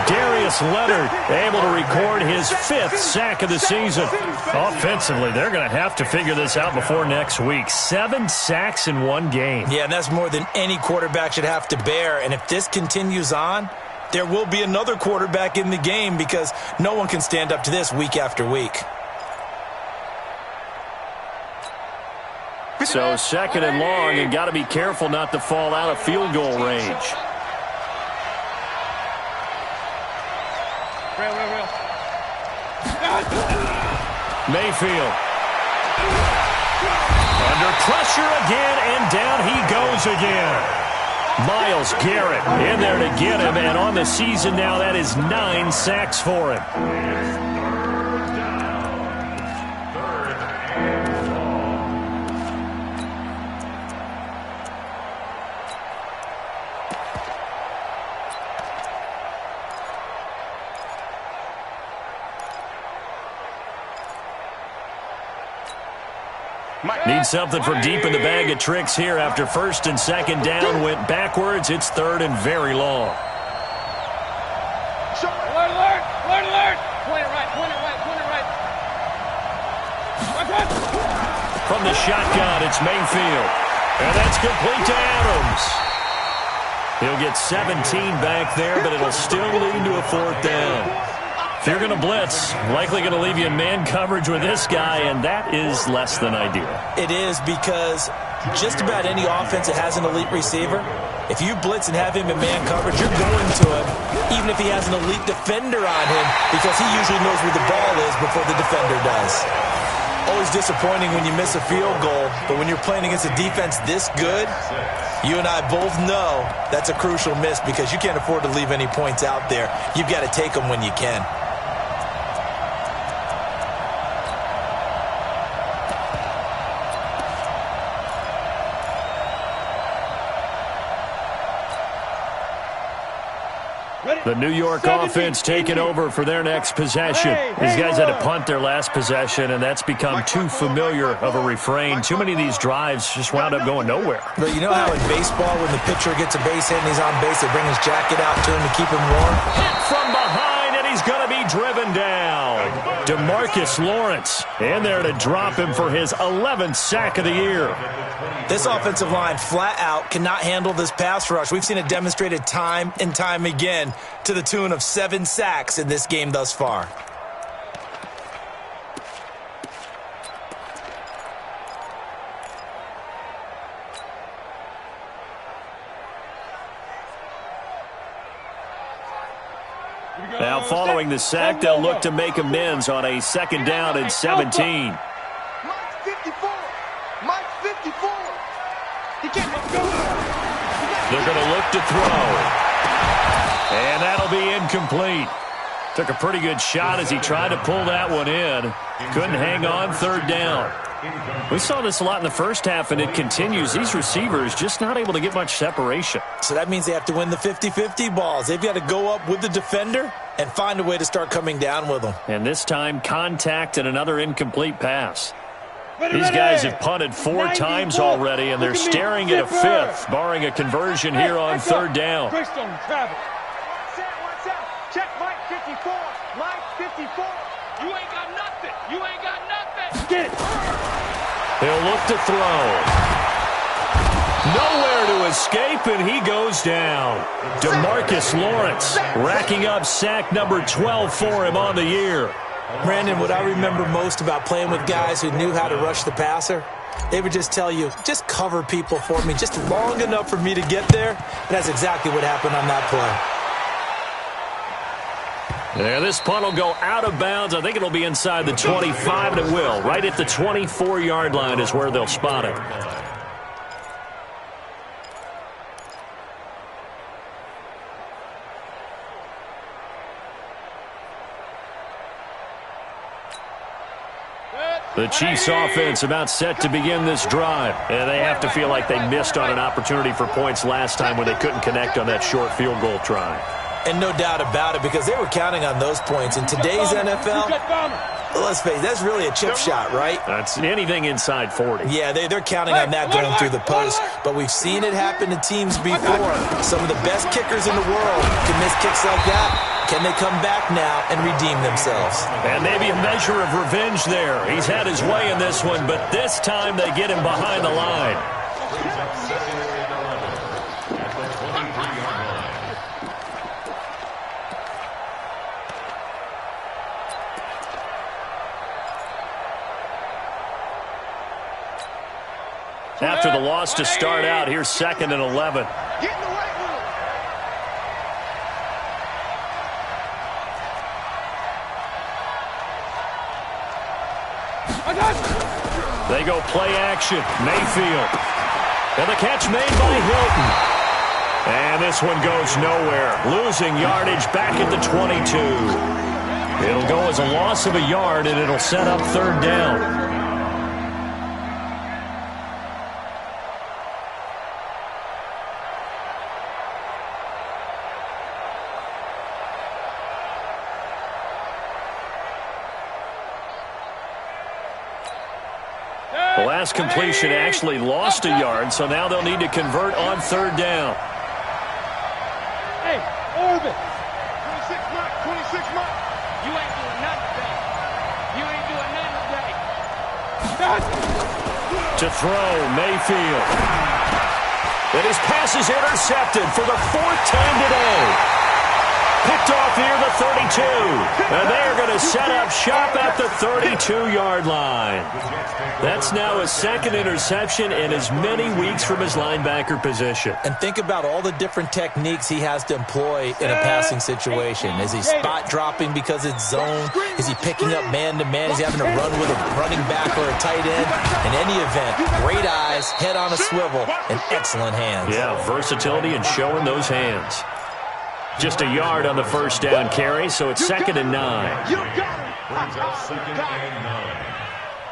Darius Leonard able to record his 5th sack of the season. Offensively, they're going to have to figure this out before next week. 7 sacks in one game. Yeah, and that's more than any quarterback should have to bear. And if this continues on, there will be another quarterback in the game because no one can stand up to this week after week. So 2nd and long, and got to be careful not to fall out of field goal range. Real. Mayfield. Under pressure again, and down he goes again. Myles Garrett in there to get him, and on the season now, that is 9 sacks for him. Need something from deep in the bag of tricks here after 1st and 2nd down. Went backwards. It's 3rd and very long. Alert! Point it right. From the shotgun, it's Mayfield. And that's complete to Adams. He'll get 17 back there, but it'll still lead to a 4th down. If you're going to blitz, likely going to leave you in man coverage with this guy, and that is less than ideal. It is because just about any offense that has an elite receiver, if you blitz and have him in man coverage, you're going to him, even if he has an elite defender on him, because he usually knows where the ball is before the defender does. Always disappointing when you miss a field goal, but when you're playing against a defense this good, you and I both know that's a crucial miss because you can't afford to leave any points out there. You've got to take them when you can. The New York offense taking over for their next possession. These guys had to punt their last possession, and that's become too familiar of a refrain. Too many of these drives just wound up going nowhere. But you know how in baseball, when the pitcher gets a base hit and he's on base, they bring his jacket out to him to keep him warm? Hit from behind, and he's going to be driven down. DeMarcus Lawrence in there to drop him for his 11th sack of the year. This offensive line flat out cannot handle this pass rush. We've seen it demonstrated time and time again to the tune of 7 sacks in this game thus far. Now following the sack, they'll look to make amends on a 2nd down and 17. Mike's 54. Mike's 54. He can't go. They're going to look to throw. And that'll be incomplete. Took a pretty good shot as he tried to pull that one in. Couldn't hang on, 3rd down. We saw this a lot in the first half, and it continues. These receivers just not able to get much separation. So that means they have to win the 50-50 balls. They've got to go up with the defender and find a way to start coming down with them. And this time, contact and another incomplete pass. These guys have punted 4 times already, and they're staring at a 5th, barring a conversion here on 3rd down. What's that? Check Mike 54. Mike 54. You ain't got nothing. Get it. He'll look to throw. Nowhere to escape, and he goes down. DeMarcus Lawrence racking up sack number 12 for him on the year. Brandon, what I remember most about playing with guys who knew how to rush the passer, they would just tell you, just cover people for me just long enough for me to get there. And that's exactly what happened on that play. Yeah, this punt will go out of bounds. I think it'll be inside the 25, and it will. Right at the 24-yard line is where they'll spot it. Good. The Chiefs offense about set to begin this drive. And they have to feel like they missed on an opportunity for points last time when they couldn't connect on that short field goal try. And no doubt about it, because they were counting on those points. In today's NFL, let's face it, that's really a chip shot, right? That's anything inside 40. Yeah, they're counting on that going through the post. But we've seen it happen to teams before. Some of the best kickers in the world can miss kicks like that. Can they come back now and redeem themselves? And maybe a measure of revenge there. He's had his way in this one, but this time they get him behind the line. After the loss to start out, here's 2nd and 11. Get in the right with him. They go play action. Mayfield. And the catch made by Hilton. And this one goes nowhere. Losing yardage back at the 22. It'll go as a loss of a yard, and it'll set up 3rd down. The last completion actually lost a yard, so now they'll need to convert on 3rd down. Hey, Orbit. 26 Mike, 26 Mike. You ain't doing nothing today. You ain't doing nothing today. To throw, Mayfield. And his pass is intercepted for the 4th time today. Picked off near the 32. And they're going to set up shop at the 32-yard line. That's now his 2nd interception in as many weeks from his linebacker position. And think about all the different techniques he has to employ in a passing situation. Is he spot dropping because it's zone? Is he picking up man-to-man? Is he having to run with a running back or a tight end? In any event, great eyes, head on a swivel, and excellent hands. Yeah, versatility and showing those hands. Just a yard on the 1st down carry, so it's 2nd and 9. You got him. Brings up 2nd and 9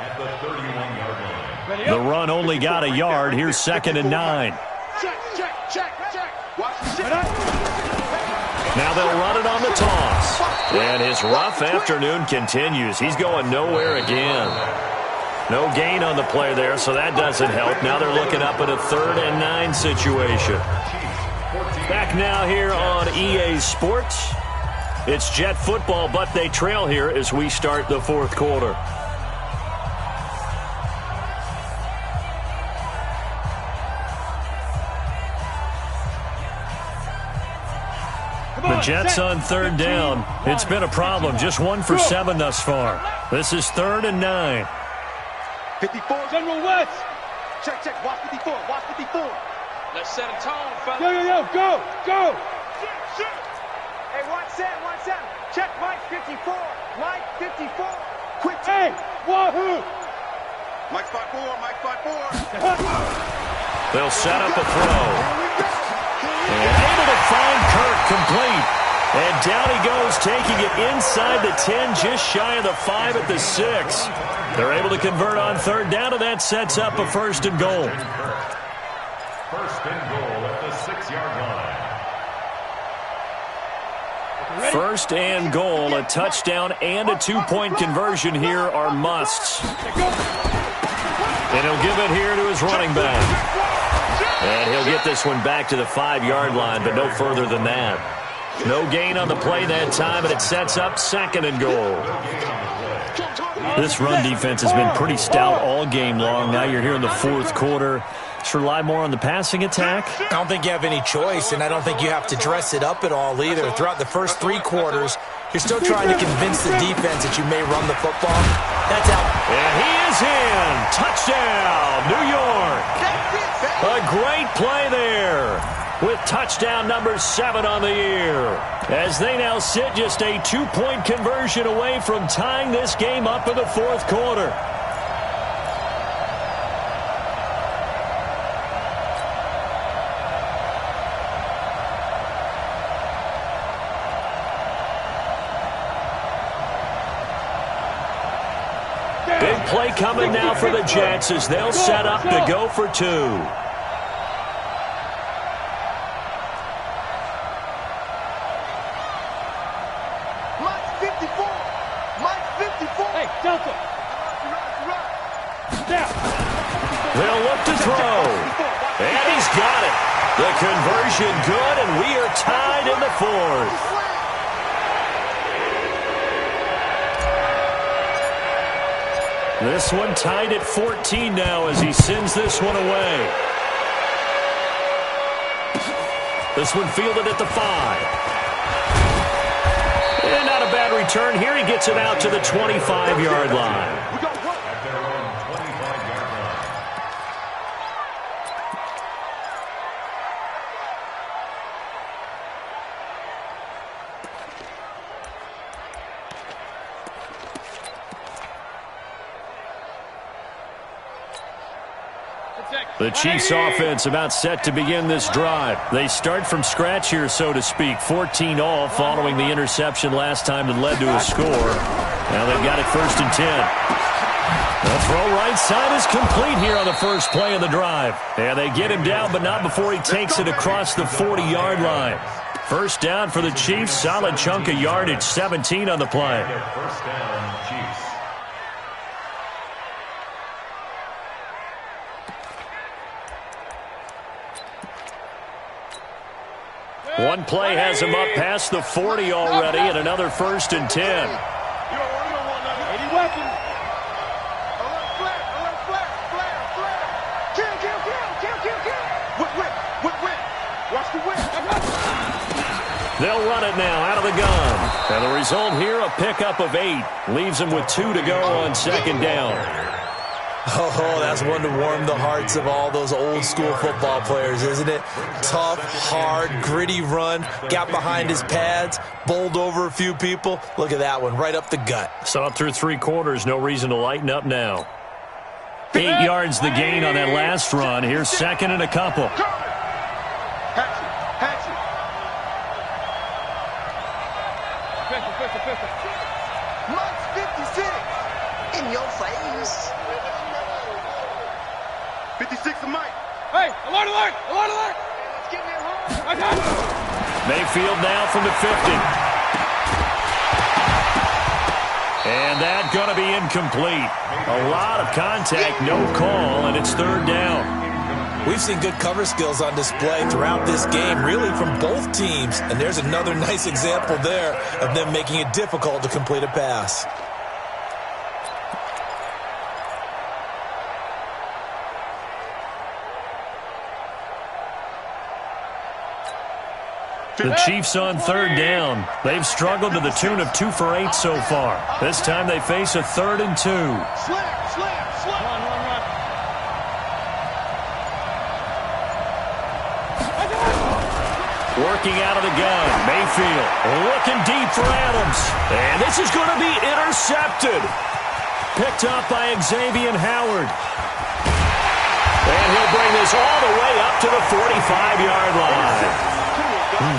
at the 31-yard line. The run only got a yard. Here's 2nd and 9. Check, check, check, check. Watch the shit. Now they'll run it on the toss. And his rough afternoon continues. He's going nowhere again. No gain on the play there, so that doesn't help. Now they're looking up at a 3rd and 9 situation. Back now here on EA Sports. It's Jet football, but they trail here as we start the 4th quarter. The Jets on 3rd down. It's been a problem. Just 1 for 7 thus far. This is 3rd and 9. 54. General West. Check, check. Watch 54. Watch 54. Let's set a tone, fella. Yo, go, go. Hey, watch 7, watch 7. Check Mike 54. Mike 54. Quick. Hey, wahoo. Mike 54. Mike 54. They'll set up a throw. And able to find Kirk complete. And down he goes, taking it inside the 10, just shy of the 5 at the 6. They're able to convert on 3rd down, and that sets up a 1st and goal. 1st and goal at the 6-yard line. 1st and goal, a touchdown and a 2-point conversion here are musts. And he'll give it here to his running back. And he'll get this one back to the 5-yard line, but no further than that. No gain on the play that time, and it sets up 2nd and goal. This run defense has been pretty stout all game long. Now you're here in the 4th quarter. Just rely more on the passing attack. I don't think you have any choice, and I don't think you have to dress it up at all either. Throughout the first 3 quarters, you're still trying to convince the defense that you may run the football. That's out. And he is in. Touchdown, New York. A great play there with touchdown number 7 on the year. As they now sit just a 2-point conversion away from tying this game up in the 4th quarter. Big play coming now for the Jets as they'll set up to go for 2. Mike's 54. Mike's 54. Hey, Delta. Down. They'll look to throw. And he's got it. The conversion good, and we are tied in the 4th. This one tied at 14 now as he sends this one away. This one fielded at the 5. And not a bad return here. He gets it out to the 25-yard line. The Chiefs offense about set to begin this drive. They start from scratch here, so to speak. 14 all following the interception last time that led to a score. Now they've got it 1st and 10. The throw right side is complete here on the first play of the drive. And they get him down, but not before he takes it across the 40-yard line. First down for the Chiefs. Solid chunk of yardage, 17 on the play. First down, Chiefs. One play has him up past the 40 already, and another 1st and 10. 80 weapons. Watch the whip. They'll run it now out of the gun. And the result here, a pickup of 8. Leaves them with 2 to go on 2nd down. Oh, that's one to warm the hearts of all those old-school football players, isn't it? Tough, hard, gritty run. Got behind his pads, bowled over a few people. Look at that one, right up the gut. Saw it through 3 quarters. No reason to lighten up now. 8 yards the gain on that last run. Here's 2nd and a couple. Mike's 56. In your face. 56 of Mike. Hey, alert, alert, alert, alert. Let's get near home. I got it. Mayfield now from the 50. And that's going to be incomplete. A lot of contact, no call, and it's 3rd down. We've seen good cover skills on display throughout this game, really from both teams. And there's another nice example there of them making it difficult to complete a pass. The Chiefs on 3rd down. They've struggled to the tune of 2 for 8 so far. This time they face a 3rd and 2. Slam. Working out of the gun. Mayfield looking deep for Adams. And this is going to be intercepted. Picked up by Xavier Howard. And he'll bring this all the way up to the 45-yard line.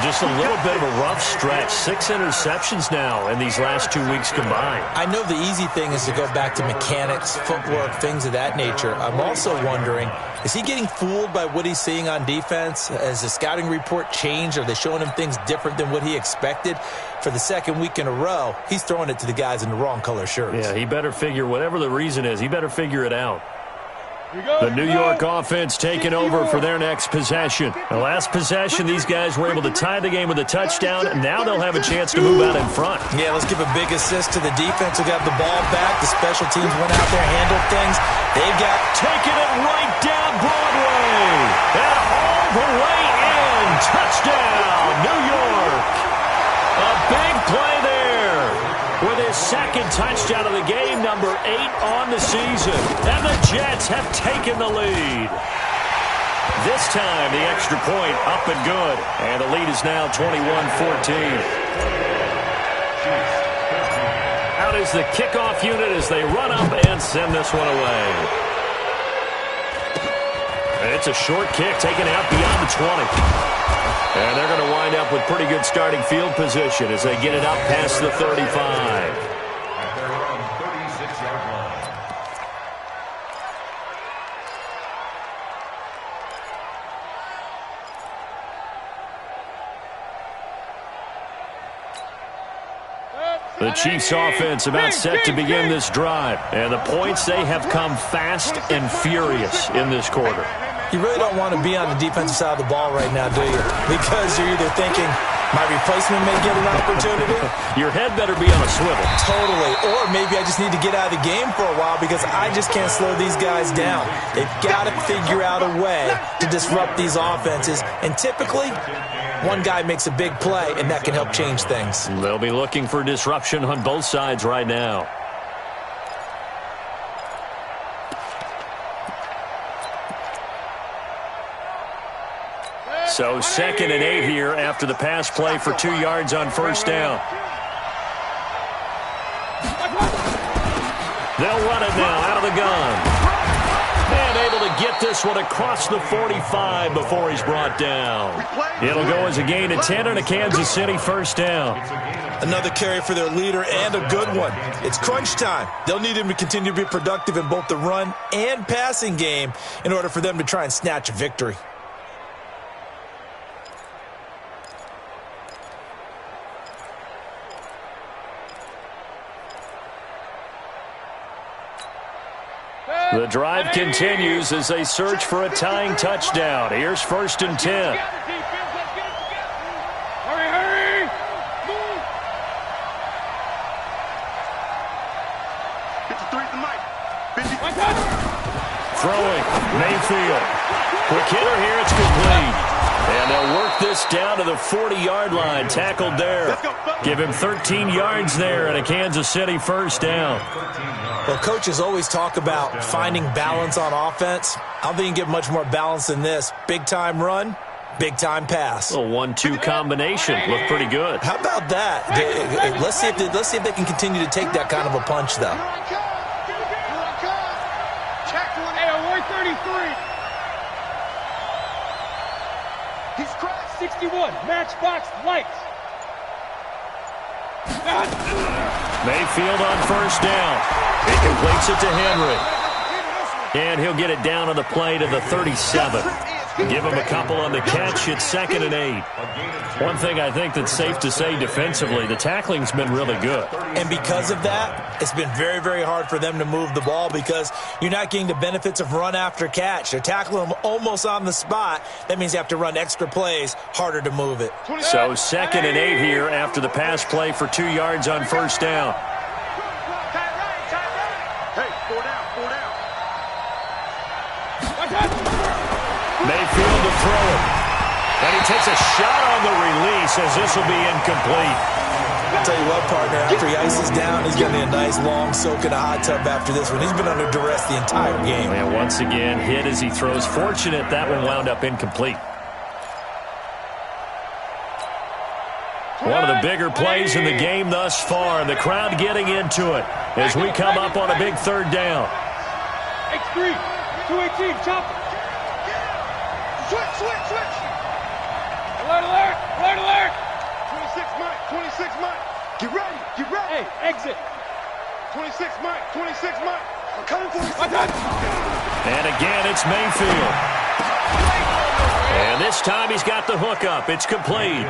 Just a little bit of a rough stretch. 6 interceptions now in these last 2 weeks combined. I know the easy thing is to go back to mechanics, footwork, things of that nature. I'm also wondering, is he getting fooled by what he's seeing on defense? Has the scouting report changed? Are they showing him things different than what he expected? For the 2nd week in a row, he's throwing it to the guys in the wrong color shirts. Yeah, he better figure, whatever the reason is, he better figure it out. The New York offense taking over for their next possession. The last possession, these guys were able to tie the game with a touchdown, and now they'll have a chance to move out in front. Yeah, let's give a big assist to the defense who got the ball back. The special teams went out there, handled things. They've got taking it right down Broadway. And all the way in. Touchdown, New York. A big play there with his 2nd touchdown of the game, number 8 on the season. And the Jets have taken the lead. This time, the extra point up and good. And the lead is now 21-14. Out is the kickoff unit as they run up and send this one away. And it's a short kick taken out beyond the 20. And they're going to wind up with pretty good starting field position as they get it up past the 35. At their own 36-yard line. The Chiefs offense about set to begin this drive. And the points, they have come fast and furious in this quarter. You really don't want to be on the defensive side of the ball right now, do you? Because you're either thinking, my replacement may get an opportunity. Your head better be on a swivel. Totally. Or maybe I just need to get out of the game for a while because I just can't slow these guys down. They've got to figure out a way to disrupt these offenses. And typically, one guy makes a big play, and that can help change things. They'll be looking for disruption on both sides right now. So 2nd and 8 here after the pass play for 2 yards on first down. They'll run it now out of the gun. And able to get this one across the 45 before he's brought down. It'll go as a gain of 10 and a Kansas City first down. Another carry for their leader and a good one. It's crunch time. They'll need him to continue to be productive in both the run and passing game in order for them to try and snatch a victory. The drive continues as they search for a tying touchdown. Here's 1st and 10. Hurry, hurry! Move! 53 at the mic. 50. Throwing, Mayfield. Quick hitter here, it's complete. And they'll work this down to the 40-yard line. Tackled there. Give him 13 yards there and a Kansas City first down. Well, coaches always talk about finding balance on offense. I don't think you can get much more balance than this. Big-time run, big-time pass. A 1-2 combination. Looked pretty good. How about that? Let's see if they can continue to take that kind of a punch, though. Hey, we're 33. He's cracked. 61, matchbox lights. Mayfield on first down. He completes it to Henry. And he'll get it down on the play to the 37. Give him a couple on the catch. It's 2nd and 8. One thing I think that's safe to say defensively, the tackling's been really good. And because of that, it's been very, very hard for them to move the ball because you're not getting the benefits of run after catch. They're tackling them almost on the spot. That means you have to run extra plays, harder to move it. So 2nd and 8 here after the pass play for 2 yards on first down. Hey, 4 down, 4 down. Mayfield to throw it. And he takes a shot on the release as this will be incomplete. I'll tell you what, partner, after he ices down, he's going to need a nice long soak in a hot tub after this one. He's been under duress the entire game. And once again, hit as he throws. Fortunate that one wound up incomplete. One of the bigger plays in the game thus far, and the crowd getting into it as we come up on a big 3rd down. X3, 218, chopper. Switch. Alert, alert, alert, alert. 26 Mike. Get ready. Hey, exit. 26 Mike. I'm coming for you. And again, it's Mayfield. And this time he's got the hook up. It's complete.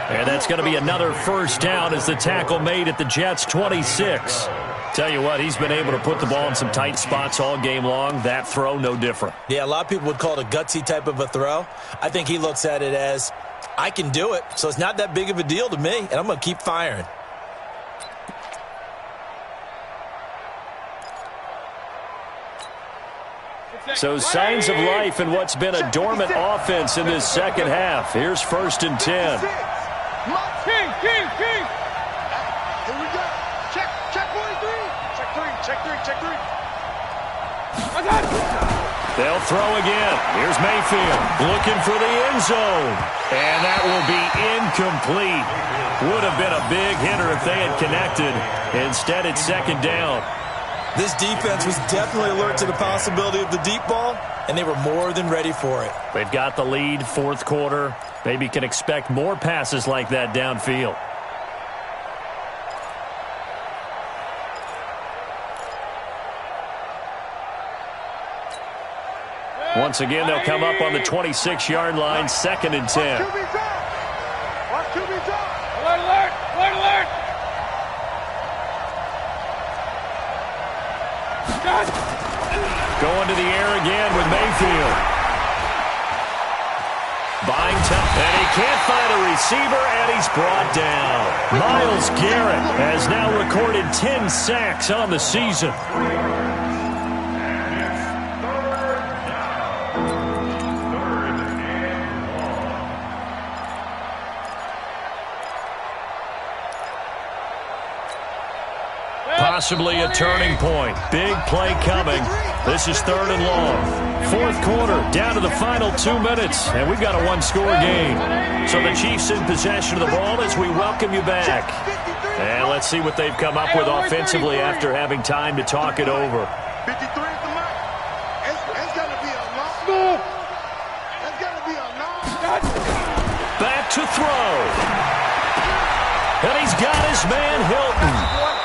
And that's going to be another first down as the tackle made at the Jets' 26. Tell you what, he's been able to put the ball in some tight spots all game long. That throw, no different. Yeah, a lot of people would call it a gutsy type of a throw. I think he looks at it as, I can do it, so it's not that big of a deal to me, and I'm going to keep firing. So signs of life in what's been a dormant offense in this second half. Here's 1st and 10. King. Here we go. Check 43. Check 3. They'll throw again. Here's Mayfield looking for the end zone. And that will be incomplete. Would have been a big hitter if they had connected. Instead, it's 2nd down. This defense was definitely alert to the possibility of the deep ball, and they were more than ready for it. They've got the lead, 4th quarter. Maybe can expect more passes like that downfield. Once again, they'll come up on the 26-yard line, 2nd and 10. Watch QB's up. Alert, alert, alert, alert. Going to the air again with Mayfield. Buying time, and he can't find a receiver, and he's brought down. Myles Garrett has now recorded 10 sacks on the season. Possibly a turning point. Big play coming. This is 3rd and long. 4th quarter, down to the final 2 minutes, and we've got a one-score game. So the Chiefs in possession of the ball as we welcome you back. And let's see what they've come up with offensively after having time to talk it over. 53 is the mark. It's got to be a long. It's got to be a long. Back to throw. And he's got his man Hilton.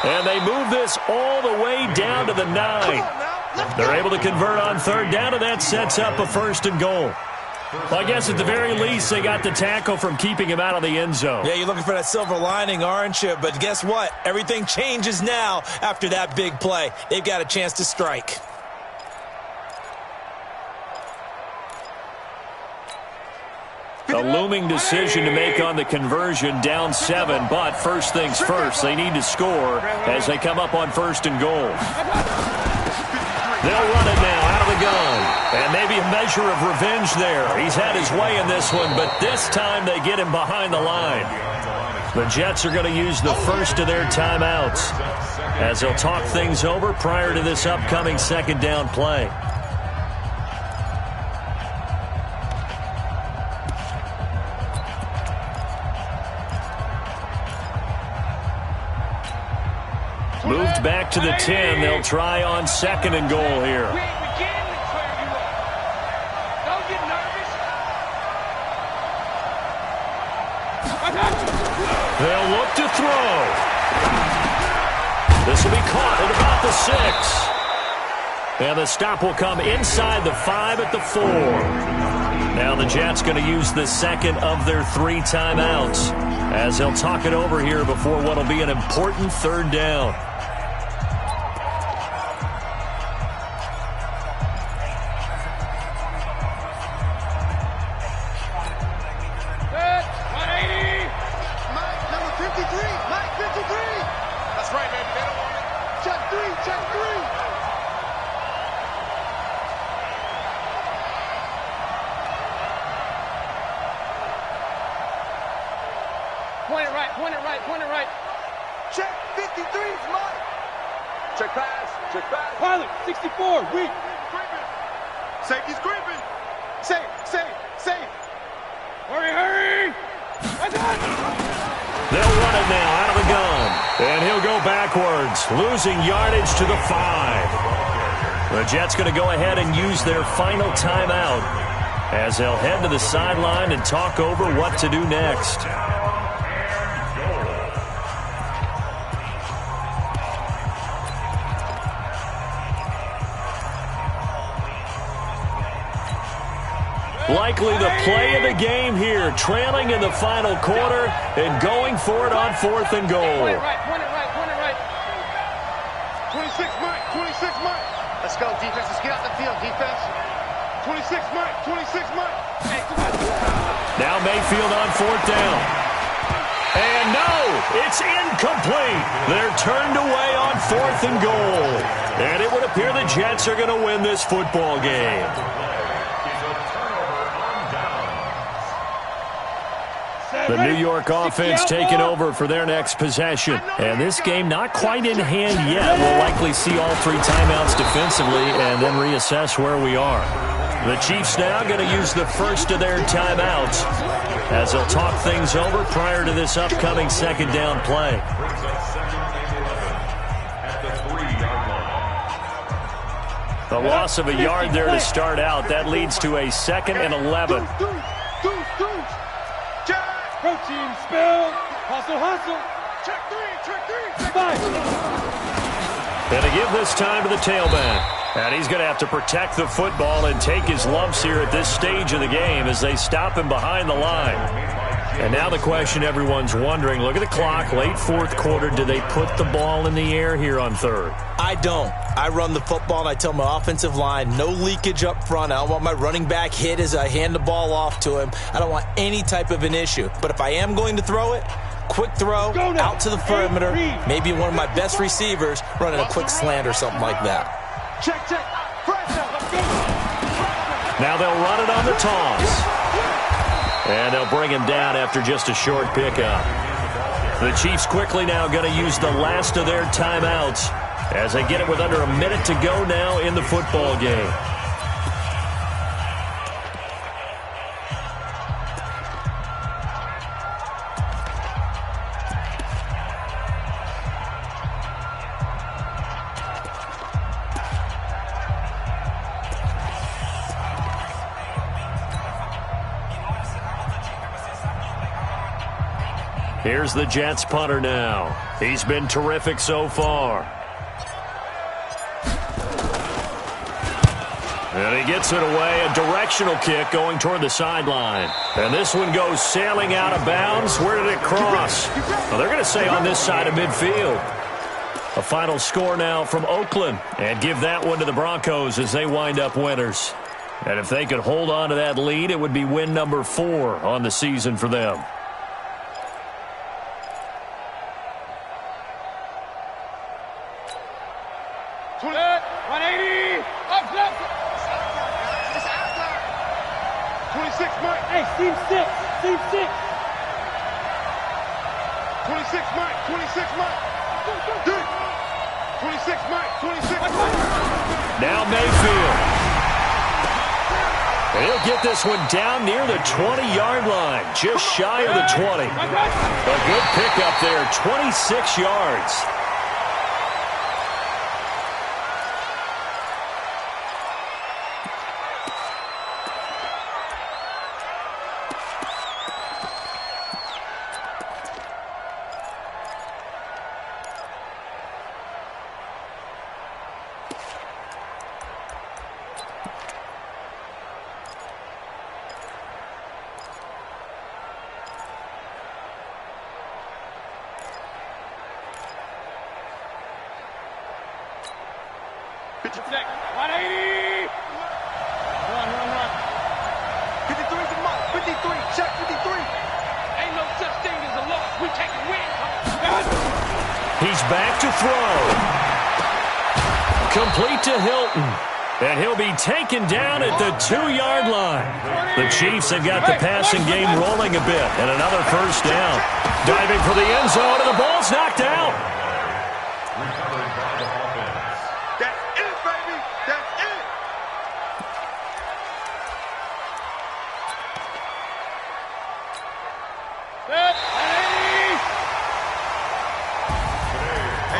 And they move this all the way down to the 9. They're able to convert on 3rd down, and that sets up a 1st and goal. Well, I guess at the very least, they got the tackle from keeping him out of the end zone. Yeah, you're looking for that silver lining, aren't you? But guess what? Everything changes now after that big play. They've got a chance to strike. A looming decision to make on the conversion, down 7, but first things first, they need to score as they come up on 1st and goal. They'll run it now out of the gun, and maybe a measure of revenge there. He's had his way in this one, but this time they get him behind the line. The Jets are going to use the first of their timeouts as they'll talk things over prior to this upcoming 2nd down play. Moved back to the 10. They'll try on 2nd and goal here. We can declare you up. Don't get nervous. They'll look to throw. This will be caught at about the 6. And the stop will come inside the 5 at the 4. Now the Jets going to use the 2nd of their 3 timeouts as they'll talk it over here before what will be an important 3rd down. Point it right. Check 53 is mine. Check pass. Pilot, 64, weak. Creeping. Safety's creeping. Safe. Hurry. They'll run it now out of the gun. And he'll go backwards, losing yardage to the 5. The Jets going to go ahead and use their final timeout as they'll head to the sideline and talk over what to do next. Likely the play of the game here, trailing in the final quarter and going for it on 4th and goal. Point it right. 26 Mike. Let's go, defense. Let's get out the field, defense. 26 Mike. Hey, come on. Now Mayfield on 4th down. And no, it's incomplete. They're turned away on 4th and goal. And it would appear the Jets are going to win this football game. The New York offense taking over for their next possession. And this game not quite in hand yet. We'll likely see all 3 timeouts defensively and then reassess where we are. The Chiefs now going to use the first of their timeouts as they'll talk things over prior to this upcoming 2nd down play. The loss of a yard there to start out. That leads to a 2nd and 11. Protein spill. Hustle. Check three. 5. And to give this time to the tailback. And he's going to have to protect the football and take his lumps here at this stage of the game as they stop him behind the line. And now the question everyone's wondering, look at the clock, late fourth quarter, do they put the ball in the air here on third? I don't. I run the football, and I tell my offensive line, no leakage up front. I don't want my running back hit as I hand the ball off to him. I don't want any type of an issue. But if I am going to throw it, quick throw, out to the perimeter, maybe one of my best receivers running a quick slant or something like that. Check. Now they'll run it on the toss. And they'll bring him down after just a short pickup. The Chiefs quickly now going to use the last of their timeouts as they get it with under a minute to go now in the football game. Here's the Jets punter now. He's been terrific so far. And he gets it away, a directional kick going toward the sideline. And this one goes sailing out of bounds. Where did it cross? Well, they're going to say on this side of midfield. A final score now from Oakland. And give that one to the Broncos as they wind up winners. And if they could hold on to that lead, it would be win number 4 on the season for them. Team 6. 26, Mike. 26, Mike. 26, Mike. 26, Mike. Now Mayfield. And he'll get this one down near the 20-yard line, just shy of the 20. A good pickup there, 26 yards. Check. 180. Run. 53 to Mike. 53. Check 53. Ain't no such thing as a loss. We take a win. He's back to throw. Complete to Hilton. And he'll be taken down at the 2-yard line. The Chiefs have got the passing game rolling a bit. And another first down. Diving for the end zone, and the ball's knocked out.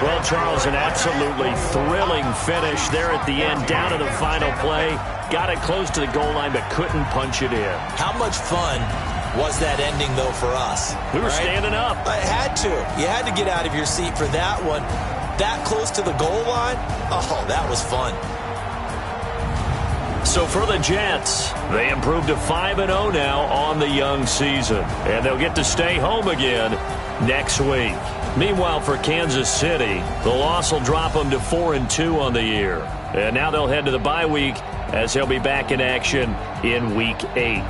Well, Charles, an absolutely thrilling finish there at the end, down to the final play. Got it close to the goal line, but couldn't punch it in. How much fun was that ending, though, for us? We were standing up. I had to. You had to get out of your seat for that one. That close to the goal line? Oh, that was fun. So for the Jets, they improved to 5-0 now on the young season. And they'll get to stay home again next week. Meanwhile, for Kansas City, the loss will drop them to 4-2 on the year. And now they'll head to the bye week as they'll be back in action in Week 8.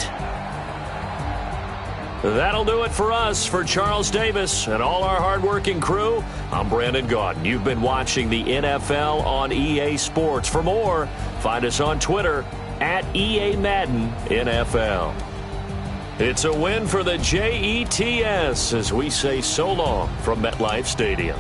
That'll do it for us. For Charles Davis and all our hardworking crew, I'm Brandon Gaudin. You've been watching the NFL on EA Sports. For more, find us on Twitter at EA Madden NFL. It's a win for the Jets as we say so long from MetLife Stadium.